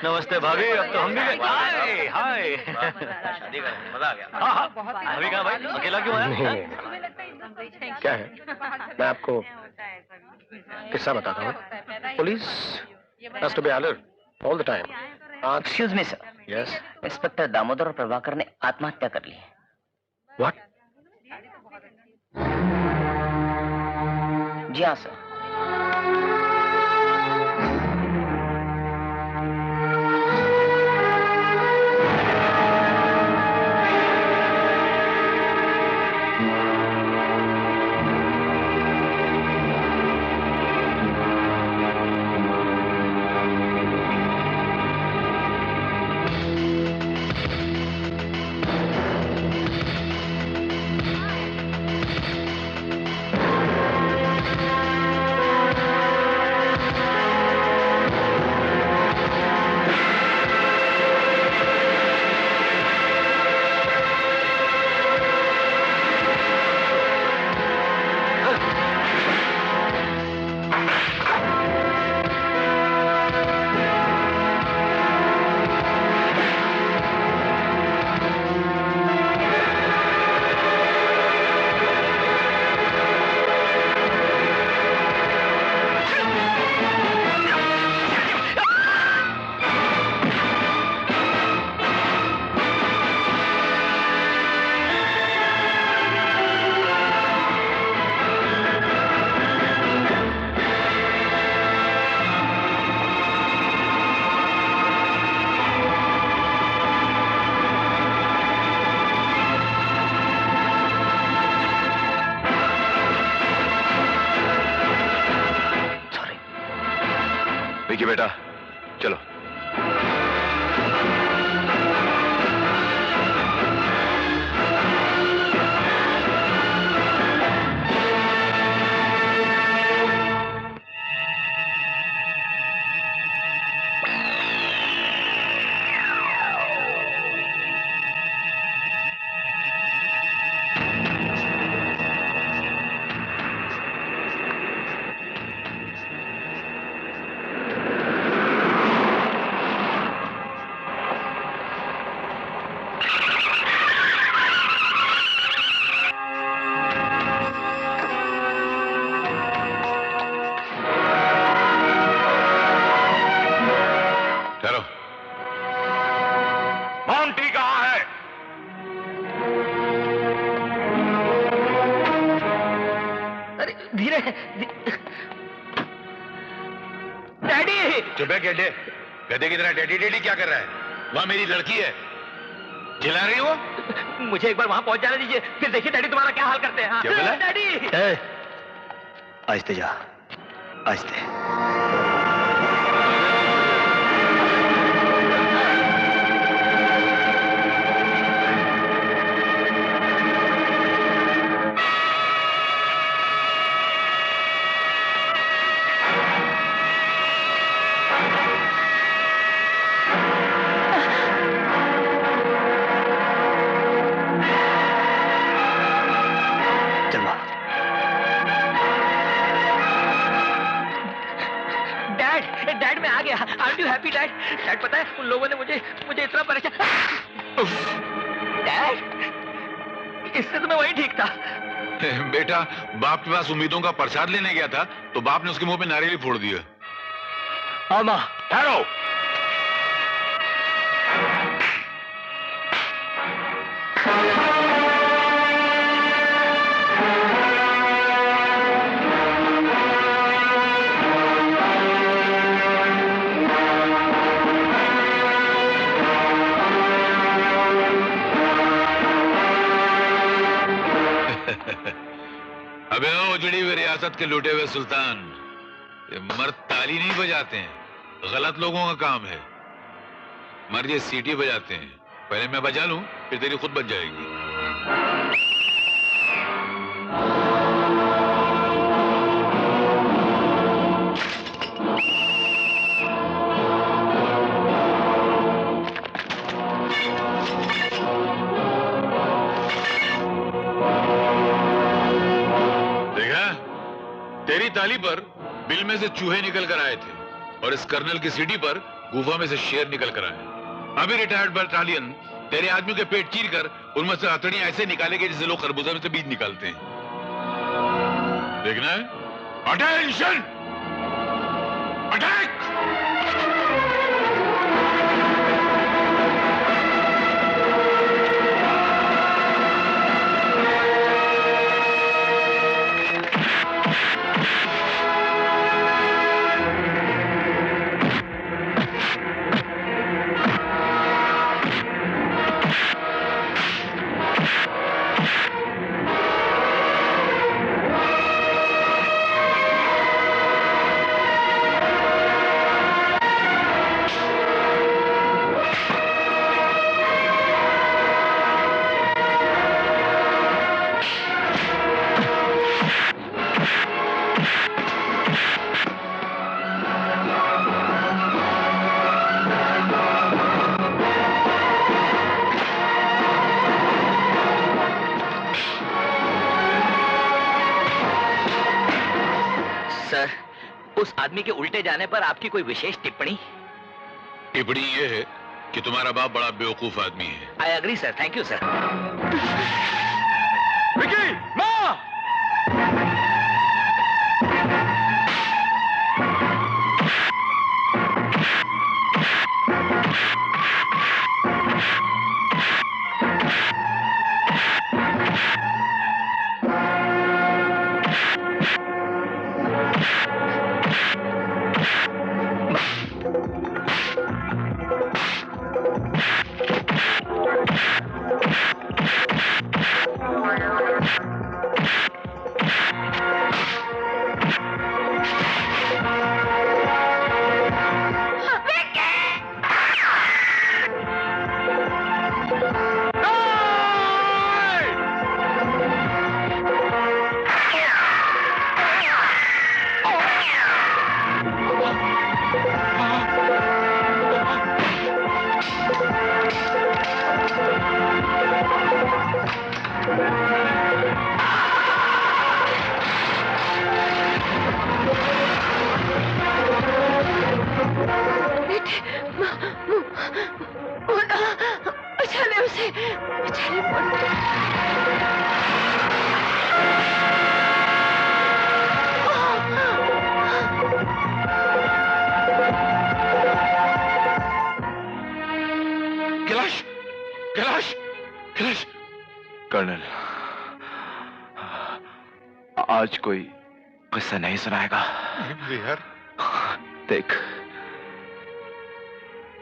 नमस्ते भाभी, अब तो हम भी गए। हाय हाय, शादी का मजा आ गया। हाँ, भाभी कहाँ भाई, अकेला क्यों आया? नहीं, क्या है, मैं आपको किस्सा बताता हूँ। Police has to be alert all the time. Excuse me sir. Yes. Inspector Damodar और प्रभाकर ने आत्महत्या कर ली है। What? जी हाँ सर। विकी बेटा, चलो। मोंटी कहाँ है? अरे धीरे डैडी। चुप है गड्ढे, गधे की तरह डैडी डैडी क्या कर रहा है? वहां मेरी लड़की है, चिल्ला रही हो? मुझे एक बार वहां पहुंच जाने दीजिए, फिर देखिए डैडी तुम्हारा क्या हाल करते हैं। हाँ। क्या बोला? डैडी। आहिस्ते जा, आहिस्ते। डैड मैं आ गया। Are you happy dad? Dad पता है उन लोगों ने मुझे इतना परेशान। डैड इससे तो मैं वही ठीक था। बेटा, बाप के पास उम्मीदों का प्रसाद लेने गया था तो बाप ने उसके मुंह पे नारियल फोड़ दिया। आमा, ठहरो। अबे ओ उजड़ी हुई रियासत के लूटे हुए सुल्तान, ये मर्द ताली नहीं बजाते हैं, गलत लोगों का काम है। मर्द ये सीटी बजाते हैं। पहले मैं बजा लूं, फिर तेरी खुद बज जाएगी। तेरी ताली पर बिल में से चूहे निकल कर आए थे और इस कर्नल की सीटी पर गुफा में से शेर निकल कर आए। अभी रिटायर्ड बटालियन तेरे आदमियों के पेट चीर कर उनमें से हथड़ियां ऐसे निकालेंगे जैसे लोग खरबूजा में से बीज निकालते हैं। देखना है? अटेंशन! अटैक! उस आदमी के उल्टे जाने पर आपकी कोई विशेष टिप्पणी? टिप्पणी ये है कि तुम्हारा बाप बड़ा बेवकूफ आदमी है। I agree sir, thank you sir. Vicky, माँ! कर्नल, आज कोई किस्सा नहीं सुनाएगा? यार, देख,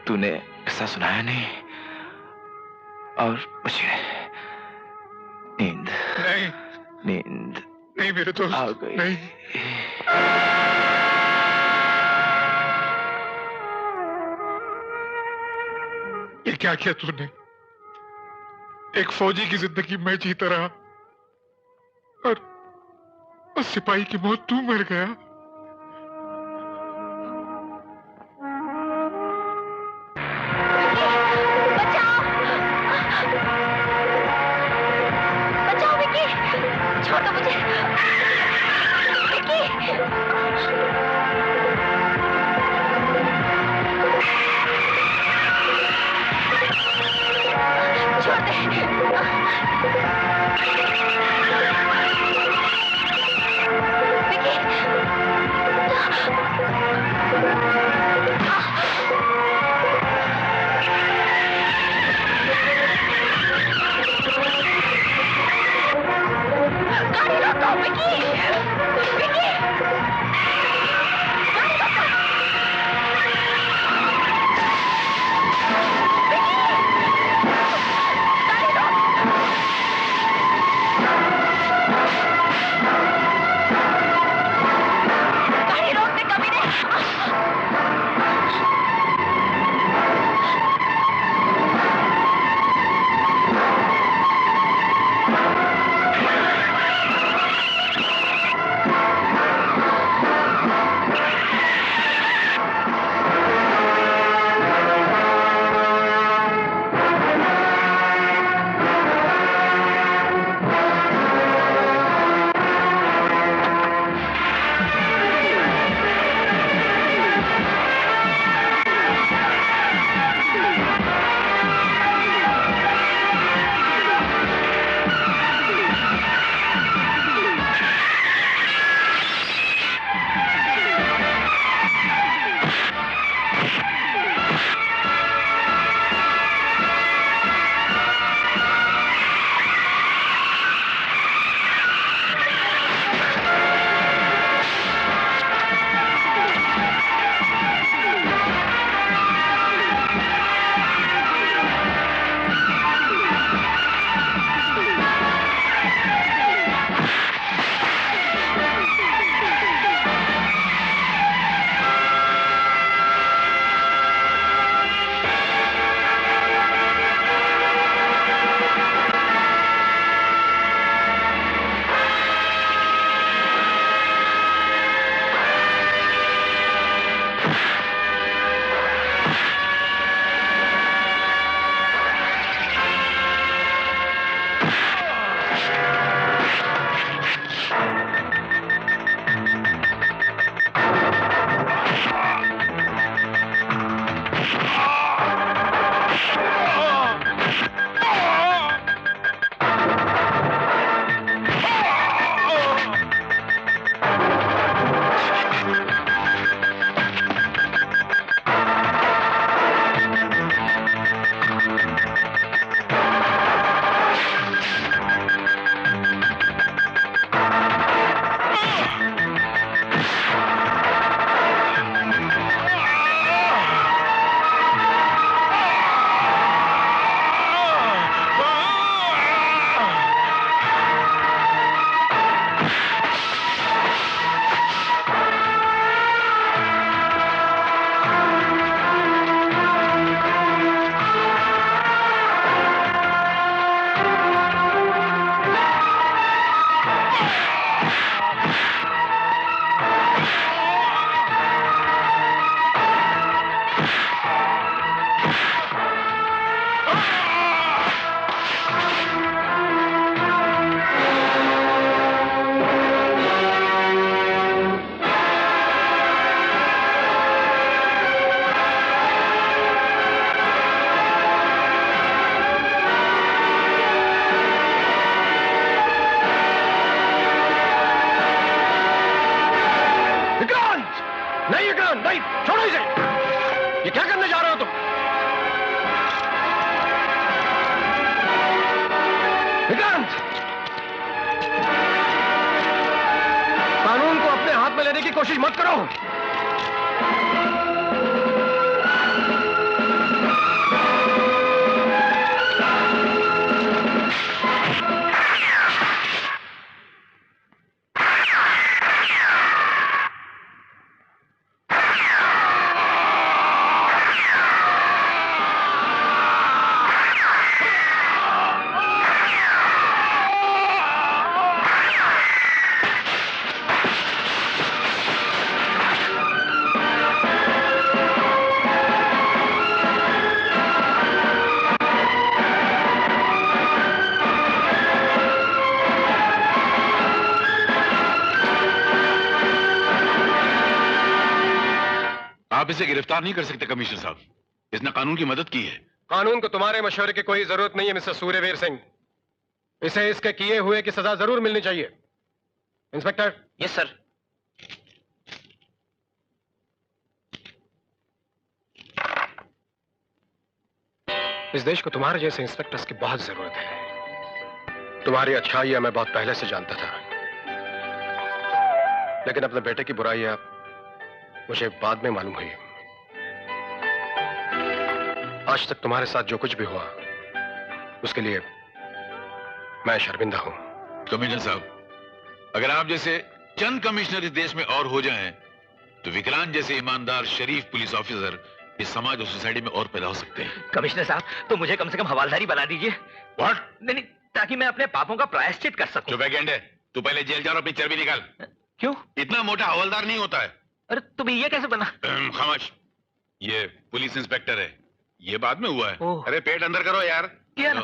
तूने किस्सा सुनाया नहीं और मुझे नींद नहीं मेरे दोस्त, आ गई। नहीं। ये क्या किया तूने? एक फौजी की जिंदगी मैं जीता रहा और उस सिपाही की मौत तू मर गया। बचाओ विकी, छोड़ दो मुझे। विकी, छोड़ दे। गाड़ी रोको विकी, विकी, गाड़ी रोको। विकी, गाड़ी रोक। विक्रांत, कानून को अपने हाथ में लेने की कोशिश मत करो। आप इसे गिरफ्तार नहीं कर सकते कमिश्नर साहब, इसने कानून की मदद की है। कानून को तुम्हारे मशवरे की कोई जरूरत नहीं है मिस्टर सूर्यवीर सिंह। इसे इसके किए हुए की सजा जरूर मिलनी चाहिए। इंस्पेक्टर। Yes sir. इस देश को तुम्हारे जैसे इंस्पेक्टर्स की बहुत जरूरत है। तुम्हारी अच्छाइयां मैं बहुत पहले से जानता था, लेकिन अपने बेटे की बुराइयां मुझे बाद में मालूम हुई। आज तक तुम्हारे साथ जो कुछ भी हुआ उसके लिए मैं शर्मिंदा हूं। कमिश्नर साहब, अगर आप जैसे चंद कमिश्नर इस देश में और हो जाएं, तो विक्रांत जैसे ईमानदार शरीफ पुलिस ऑफिसर इस समाज और सोसाइटी में और पैदा हो सकते हैं। कमिश्नर साहब, तो मुझे कम से कम हवालदारी बना दीजिए। व्हाट? नहीं, ताकि मैं अपने पापों का प्रायश्चित कर सकूं। चुप है गेंडे, तू पहले जेल जा और अपनी चर्बी निकाल। क्यों? इतना मोटा हवलदार नहीं होता है। अरे तुम्हें ये कैसे बना? खामोश, ये पुलिस इंस्पेक्टर है, ये बाद में हुआ है। अरे पेट अंदर करो यार। किया ना।